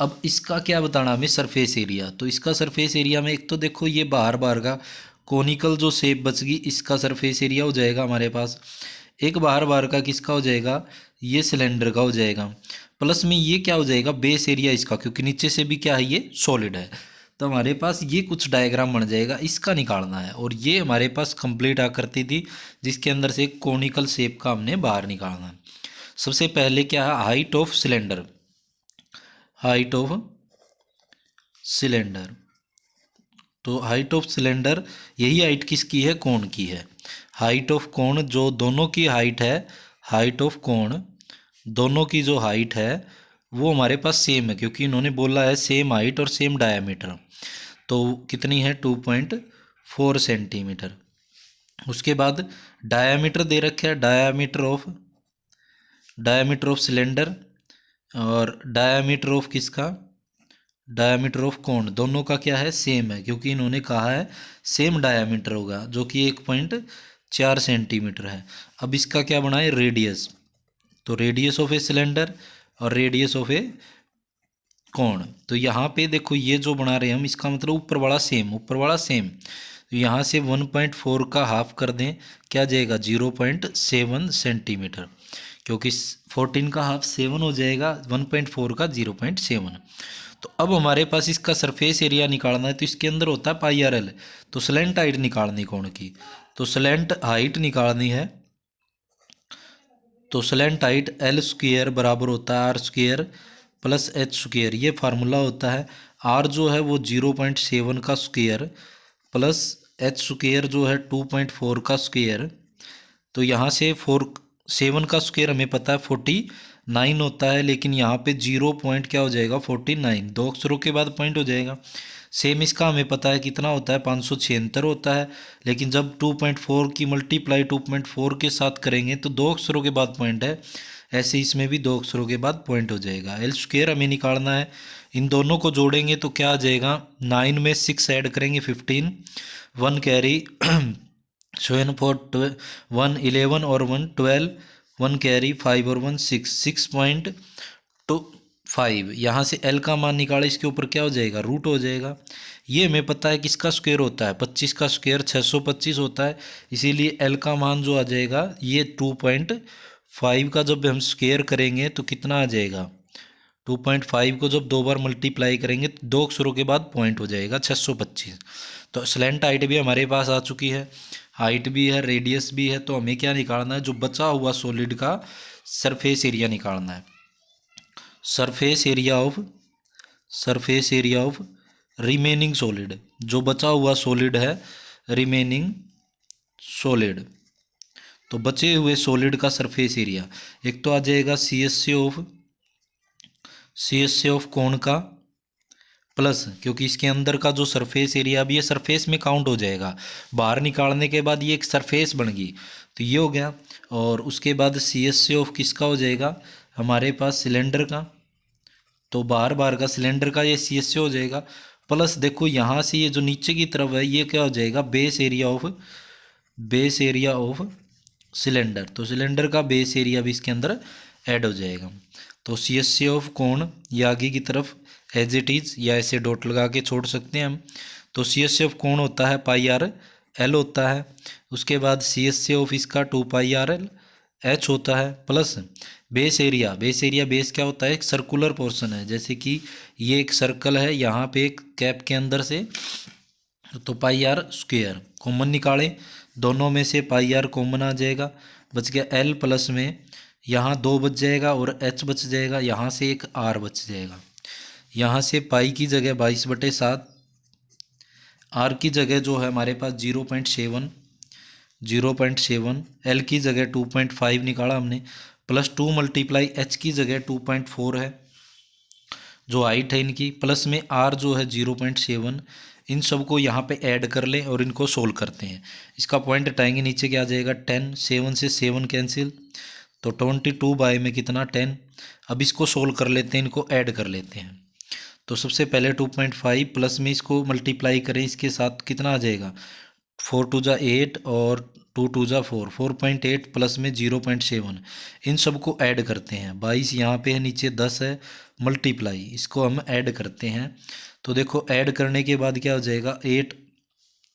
Speaker 1: अब इसका क्या बताना हमें, सरफेस एरिया। तो इसका सरफेस एरिया में एक तो देखो ये बाहर बाहर का कोनिकल जो शेप बच गई, इसका सरफेस एरिया हो जाएगा हमारे पास। एक बाहर बाहर का किसका हो जाएगा, ये सिलेंडर का हो जाएगा। प्लस में ये क्या हो जाएगा, बेस एरिया इसका, क्योंकि नीचे से भी क्या है, ये सॉलिड है। तो हमारे पास ये कुछ डायग्राम बन जाएगा, इसका निकालना है। और ये हमारे पास कंप्लीट आकृति थी जिसके अंदर से एक कोनिकल शेप का हमने बाहर निकालना है। सबसे पहले क्या है, height of cylinder, height of cylinder. तो हाइट ऑफ सिलेंडर, यही हाइट किसकी है, कोण की है। हाइट ऑफ कोण, जो दोनों की हाइट है, हाइट ऑफ कोण, दोनों की जो हाइट है वो हमारे पास सेम है, क्योंकि इन्होंने बोला है सेम हाइट और सेम डायामीटर। तो कितनी है, 2.4 सेंटीमीटर। उसके बाद डायामीटर दे रखा है, डायामीटर ऑफ सिलेंडर, और डायामीटर ऑफ किसका, डायामीटर ऑफ कोण, दोनों का क्या है, सेम है, क्योंकि इन्होंने कहा है सेम डायामीटर होगा, जो कि 1.4 सेंटीमीटर है। अब इसका क्या बनाए, रेडियस। तो रेडियस ऑफ ए सिलेंडर और रेडियस ऑफ ए कोण। तो यहाँ पे देखो ये जो बना रहे हैं हम, इसका मतलब ऊपर वाला सेम, ऊपर वाला सेम। तो यहाँ से 1.4 का हाफ कर दें, क्या जाएगा, 0.7 सेंटीमीटर, क्योंकि 14 का हाफ 7 हो जाएगा, 1.4 का 0.7। तो अब हमारे पास इसका सरफेस एरिया निकालना है, तो इसके अंदर होता है पाई आर एल। तो स्लेंट हाइट निकालनी कोण की, तो स्लेंट हाइट निकालनी है। तो स्लेंट हाइट एल स्क्वेयर बराबर होता है R square plus H square, ये फार्मूला होता है। आर जो है वो 0.7 का स्क्वेयर प्लस एच स्क्वेयर जो है 2.4 का स्क्वेयर। तो यहाँ से 7 का स्क्वेयर हमें पता है 49 होता है, लेकिन यहाँ पे 0 पॉइंट क्या हो जाएगा, 49, दो अक्षरों के बाद पॉइंट हो जाएगा। सेम इसका हमें पता है कितना होता है, 576 होता है, लेकिन जब 2.4 की मल्टीप्लाई 2.4 के साथ करेंगे तो दो अक्षरों के बाद पॉइंट है, ऐसे इसमें भी दो अक्षरों के बाद पॉइंट हो जाएगा। एल स्क्वेयर हमें निकालना है, इन दोनों को जोड़ेंगे तो क्या आ जाएगा, 9 में 6 ऐड करेंगे 15, 1 कैरी 7 4 1 11 और 1 12, 1 कैरी 5 और 1 6, 6.25। यहाँ से एल का मान निकाले, इसके ऊपर क्या हो जाएगा, रूट हो जाएगा। ये हमें पता है किसका स्क्वायर होता है, 25 का स्क्वायर 625 होता है, इसीलिए एल का मान जो आ जाएगा ये 2.5 का जब हम स्क्वायर करेंगे तो कितना आ जाएगा, 2.5 को जब दो बार मल्टीप्लाई करेंगे तो दो अक्षरों के बाद पॉइंट हो जाएगा 625। तो स्लेंट हाइट भी हमारे पास आ चुकी है, हाइट भी है, रेडियस भी है। तो हमें क्या निकालना है, जो बचा हुआ सॉलिड का सरफेस एरिया निकालना है। Surface area of remaining solid, जो बचा हुआ सॉलिड है, रिमेनिंग सॉलिड। तो बचे हुए सॉलिड का सरफेस एरिया एक तो आ जाएगा C S C of CSA of cone का प्लस, क्योंकि इसके अंदर का जो सरफेस एरिया भी है सरफेस में काउंट हो जाएगा, बाहर निकालने के बाद ये एक सरफेस बन गई, तो ये हो गया। और उसके बाद CSA ऑफ किसका हो जाएगा, हमारे पास सिलेंडर का, तो बार बार का सिलेंडर का ये CSA हो जाएगा। प्लस देखो यहाँ से ये जो नीचे की तरफ है ये क्या हो जाएगा, बेस एरिया ऑफ सिलेंडर, तो सिलेंडर का बेस एरिया भी इसके अंदर ऐड हो जाएगा। तो CSA ऑफ कोण ये आगे की तरफ एज इट इज़ या ऐसे डॉट लगा के छोड़ सकते हैं हम। तो CSA ऑफ कोण होता है पाई आर एल होता है। उसके बाद CSA ऑफ इसका 2 पाई आर एल एच होता है, प्लस बेस क्या होता है, एक सर्कुलर पोर्शन है, जैसे कि ये एक सर्कल है, यहाँ पे एक कैप के अंदर से, तो पाई आर स्क्वेयर कॉमन निकालें, दोनों में से पाई आर कॉमन आ जाएगा, बच गया एल, प्लस में यहाँ 2 बच जाएगा और एच बच जाएगा, यहाँ से एक आर बच जाएगा। यहाँ से पाई की जगह 22/7, आर की जगह जो है हमारे पास 0.7, एल की जगह 2.5 निकाला हमने, प्लस 2 मल्टीप्लाई एच की जगह 2.4 है जो हाइट है इनकी, प्लस में आर जो है 0.7। इन सब को यहाँ पे ऐड कर लें और इनको सोल्व करते हैं। इसका पॉइंट हटाएंगे, नीचे क्या आ जाएगा 10, 7 से 7 कैंसिल, तो 22 बाय में कितना 10। अब इसको सोल्व कर लेते हैं, इनको ऐड कर लेते हैं। तो सबसे पहले 2.5 प्लस में इसको मल्टीप्लाई करें इसके साथ, कितना आ जाएगा 4 2 जा 8 और 2 2 जा 4, 4.8 प्लस में 0.7, इन सबको ऐड करते हैं। 22 यहाँ पे है, नीचे 10 है, मल्टीप्लाई इसको हम ऐड करते हैं। तो देखो ऐड करने के बाद क्या हो जाएगा 8,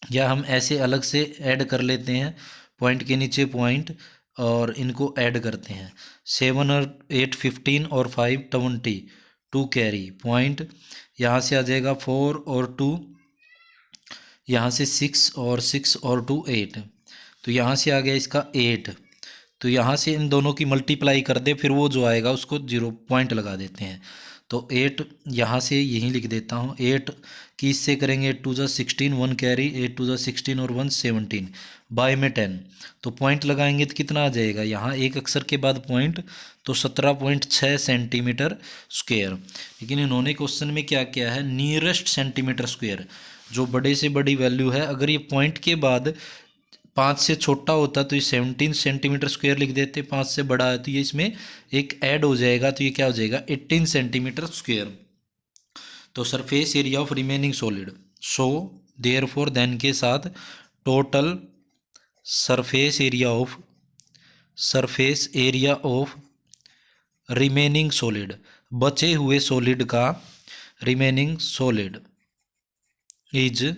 Speaker 1: या हम ऐसे अलग से ऐड कर लेते हैं, पॉइंट के नीचे पॉइंट और इनको ऐड करते हैं। 7 और 8 15 और 5 20, 2 कैरी पॉइंट, यहाँ से आ जाएगा 4 और 2, यहाँ से 6 और 6 और 2 8, तो यहाँ से आ गया इसका 8। तो यहाँ से इन दोनों की मल्टीप्लाई कर दे, फिर वो जो आएगा उसको 0 पॉइंट लगा देते हैं। तो 8 यहाँ से यहीं लिख देता हूँ, 8 की इससे करेंगे 8 2 जा 16, 1 कैरी, 8 2 जा 16 और 1 17, बाय में 10, तो पॉइंट लगाएंगे तो कितना आ जाएगा, यहाँ एक अक्षर के बाद पॉइंट, तो 17.6 सेंटीमीटर स्क्वेयर। लेकिन इन्होंने क्वेश्चन में क्या किया है, नियरेस्ट सेंटीमीटर स्क्वेयर, जो बड़े से बड़ी वैल्यू है, अगर ये पॉइंट के बाद 5 से छोटा होता तो ये 17 सेंटीमीटर स्क्वायर लिख देते, 5 से बड़ा है तो ये इसमें एक ऐड हो जाएगा, तो ये क्या हो जाएगा 18 सेंटीमीटर स्क्वायर। तो surface area of remaining solid, so therefore then के साथ total surface area of remaining solid, बचे हुए सॉलिड का remaining solid is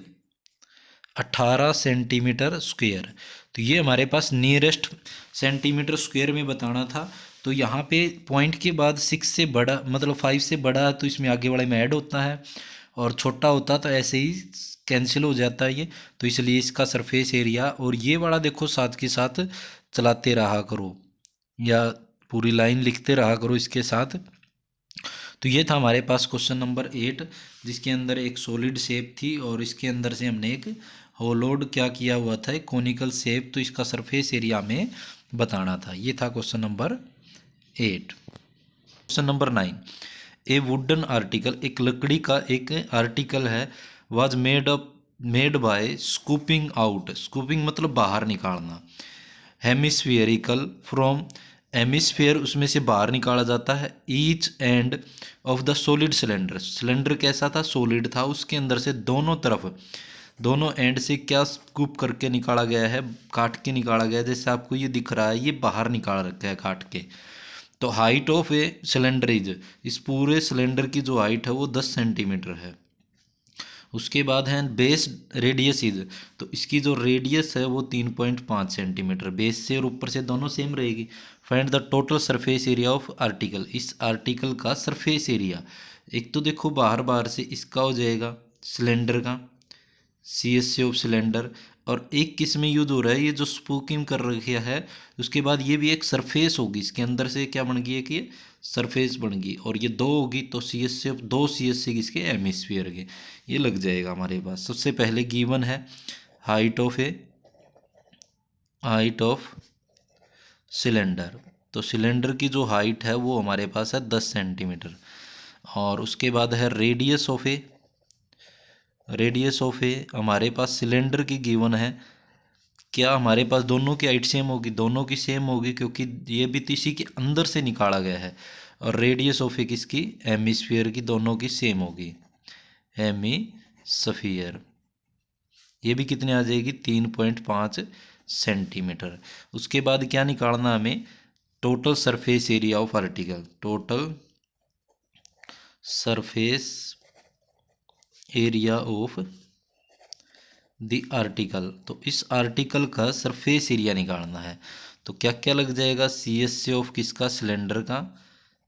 Speaker 1: 18 centimetre square. तो ये हमारे पास नियरेस्ट सेंटीमीटर स्क्वेयर में बताना था। तो यहाँ पे पॉइंट के बाद 6 से बड़ा मतलब 5 से बड़ा है तो इसमें आगे वाले में ऐड होता है, और छोटा होता तो ऐसे ही कैंसिल हो जाता है ये। तो इसलिए इसका सरफेस एरिया, और ये वाला देखो साथ के साथ चलाते रहा करो या पूरी लाइन लिखते रहा करो इसके साथ। तो ये था हमारे पास क्वेश्चन नंबर 8, जिसके अंदर एक सॉलिड शेप थी और इसके अंदर से हमने एक होलोड क्या किया हुआ था, एक कोनिकल शेप, तो इसका सरफेस एरिया में बताना था। ये था क्वेश्चन नंबर 8। क्वेश्चन नंबर 9, ए वुडन आर्टिकल, एक लकड़ी का एक आर्टिकल है, was made by scooping out, scooping मतलब बाहर निकालना, हेमिस्फियरिकल फ्रॉम, हेमिस्फीयर उसमें से बाहर निकाला जाता है, each end of the solid cylinder, cylinder कैसा था सॉलिड था, उसके अंदर से दोनों तरफ दोनों एंड से क्या स्कूप करके निकाला गया है, काट के निकाला गया है, जैसे आपको ये दिख रहा है ये बाहर निकाल रखा है काट के। तो height of a cylinder is, इस पूरे सिलेंडर की जो हाइट है वो 10 सेंटीमीटर है। उसके बाद है बेस रेडियस इज, तो इसकी जो रेडियस है वो 3.5 सेंटीमीटर, बेस से और ऊपर से दोनों सेम रहेगी। Find the total surface area of article, इस आर्टिकल का सरफेस एरिया, एक तो देखो बाहर बाहर से इसका हो जाएगा सिलेंडर का CSA ऑफ सिलेंडर, और एक किस में यूज हो रहा है ये जो स्पूकिंग कर रखा है, उसके बाद ये भी एक सरफेस होगी, इसके अंदर से क्या बन गई है कि ये सरफेस बन गई, और ये 2 होगी तो CSA, 2 CSA किसके हेमिस्फीयर के, ये लग जाएगा हमारे पास। सबसे पहले गिवन है हाइट ऑफ सिलेंडर, तो सिलेंडर की जो हाइट है वो हमारे पास है 10 सेंटीमीटर। और उसके बाद है radius of a. Radius of a हमारे पास सिलेंडर की गिवन है। क्या हमारे पास दोनों की हाइट सेम होगी? दोनों की सेम होगी, क्योंकि ये भी तो इसी के अंदर से निकाला गया है। और रेडियस ऑफ ए किसकी? हेमिस्फीयर की, दोनों की सेम होगी। हेमिस्फीयर ये भी कितने आ जाएगी? 3.5 सेंटीमीटर। उसके बाद क्या निकालना हमें? Total surface area of article. Total surface area of the article. तो इस आर्टिकल का सरफेस एरिया निकालना है। तो क्या क्या लग जाएगा? सी एस से ऑफ किसका? सिलेंडर का।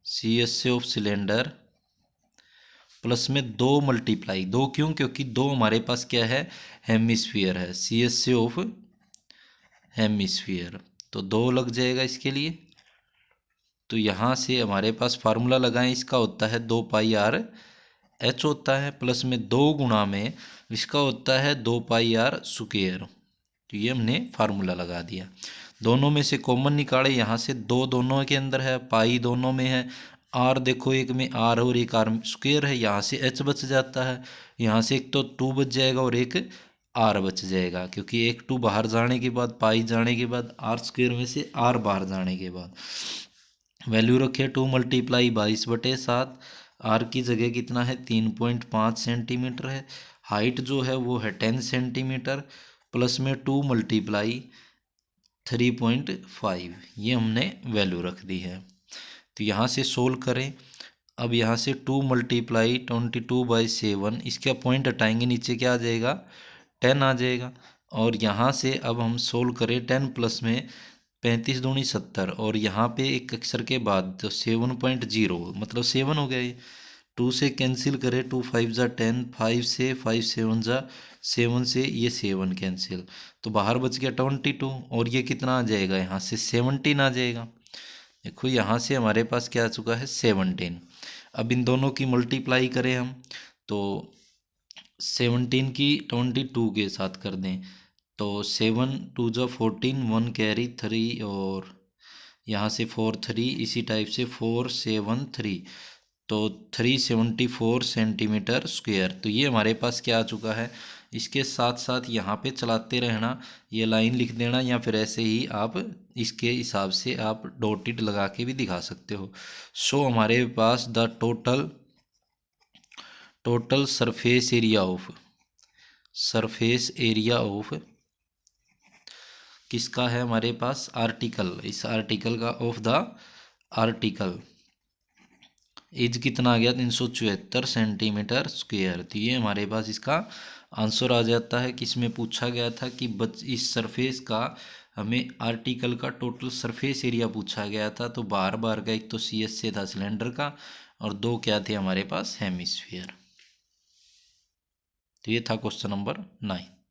Speaker 1: सी एस से ऑफ सिलेंडर प्लस में 2 मल्टीप्लाई, 2 क्यों? क्योंकि 2 हमारे पास क्या है? हेमिस्फीयर है। सी एस से ऑफ हेमिस्फीयर, तो 2 लग जाएगा इसके लिए। तो यहाँ से हमारे पास फार्मूला लगाएं, इसका होता है 2πr/h होता है, प्लस में 2 गुणा में इसका होता है 2πr²। तो ये हमने फार्मूला लगा दिया। दोनों में से कॉमन निकाले, यहाँ से 2 दोनों के अंदर है, पाई दोनों में है, आर देखो एक में आर और एक आर स्क्वेयर है, यहाँ से एच बच जाता है। यहाँ से एक तो 2 बच जाएगा और एक आर बच जाएगा, क्योंकि एक 2 बाहर जाने के बाद, पाई जाने के बाद, आर स्क्वेयर में से आर बाहर जाने के बाद वैल्यू रखे 2 मल्टीप्लाई 22/7। आर की जगह कितना है? 3.5 सेंटीमीटर है। हाइट जो है वो है 10 सेंटीमीटर, प्लस में 2 मल्टीप्लाई 3.5, ये हमने वैल्यू रख दी है। तो यहाँ से सोल्व करें। अब यहाँ से 2 मल्टीप्लाई 22/7, इसका पॉइंट हटाएंगे, नीचे क्या आ जाएगा? 10 आ जाएगा। और यहाँ से अब हम सोल्व करें, 10 प्लस में 35 दूनी 70, और यहाँ पे एक अक्षर के बाद तो 7.0 मतलब 7 हो गया ये। 2 से कैंसिल करें, 2 5 जा 10, 5 से 5 7 जा 7, से ये 7 कैंसिल, तो बाहर बच गया 22, और ये कितना आ जाएगा? यहाँ से 17 आ जाएगा। देखो यहाँ से हमारे पास क्या आ चुका है? 17। अब इन दोनों की मल्टीप्लाई करें हम, तो 17 की 22 के साथ कर दें, तो 7 2 जा 14, 1 कैरी 3, और यहाँ से 4 3, इसी टाइप से 4 7 3, तो 374 सेंटीमीटर स्क्वेयर। तो ये हमारे पास क्या आ चुका है? इसके साथ साथ यहाँ पे चलाते रहना, ये लाइन लिख देना, या फिर ऐसे ही आप इसके हिसाब से आप डॉटेड लगा के भी दिखा सकते हो। सो हमारे पास the total surface area of किसका है हमारे पास? आर्टिकल। इस आर्टिकल का, ऑफ द आर्टिकल एज कितना आ गया? 374 सेंटीमीटर स्क्वेयर। तो ये हमारे पास इसका आंसर आ जाता है कि इसमें पूछा गया था कि इस सरफेस का हमें आर्टिकल का टोटल सरफेस एरिया पूछा गया था। तो बार बार का एक तो सी एस से था सिलेंडर का, और 2 क्या थे हमारे पास? हेमिस्फीयर। तो ये था क्वेश्चन नंबर 9।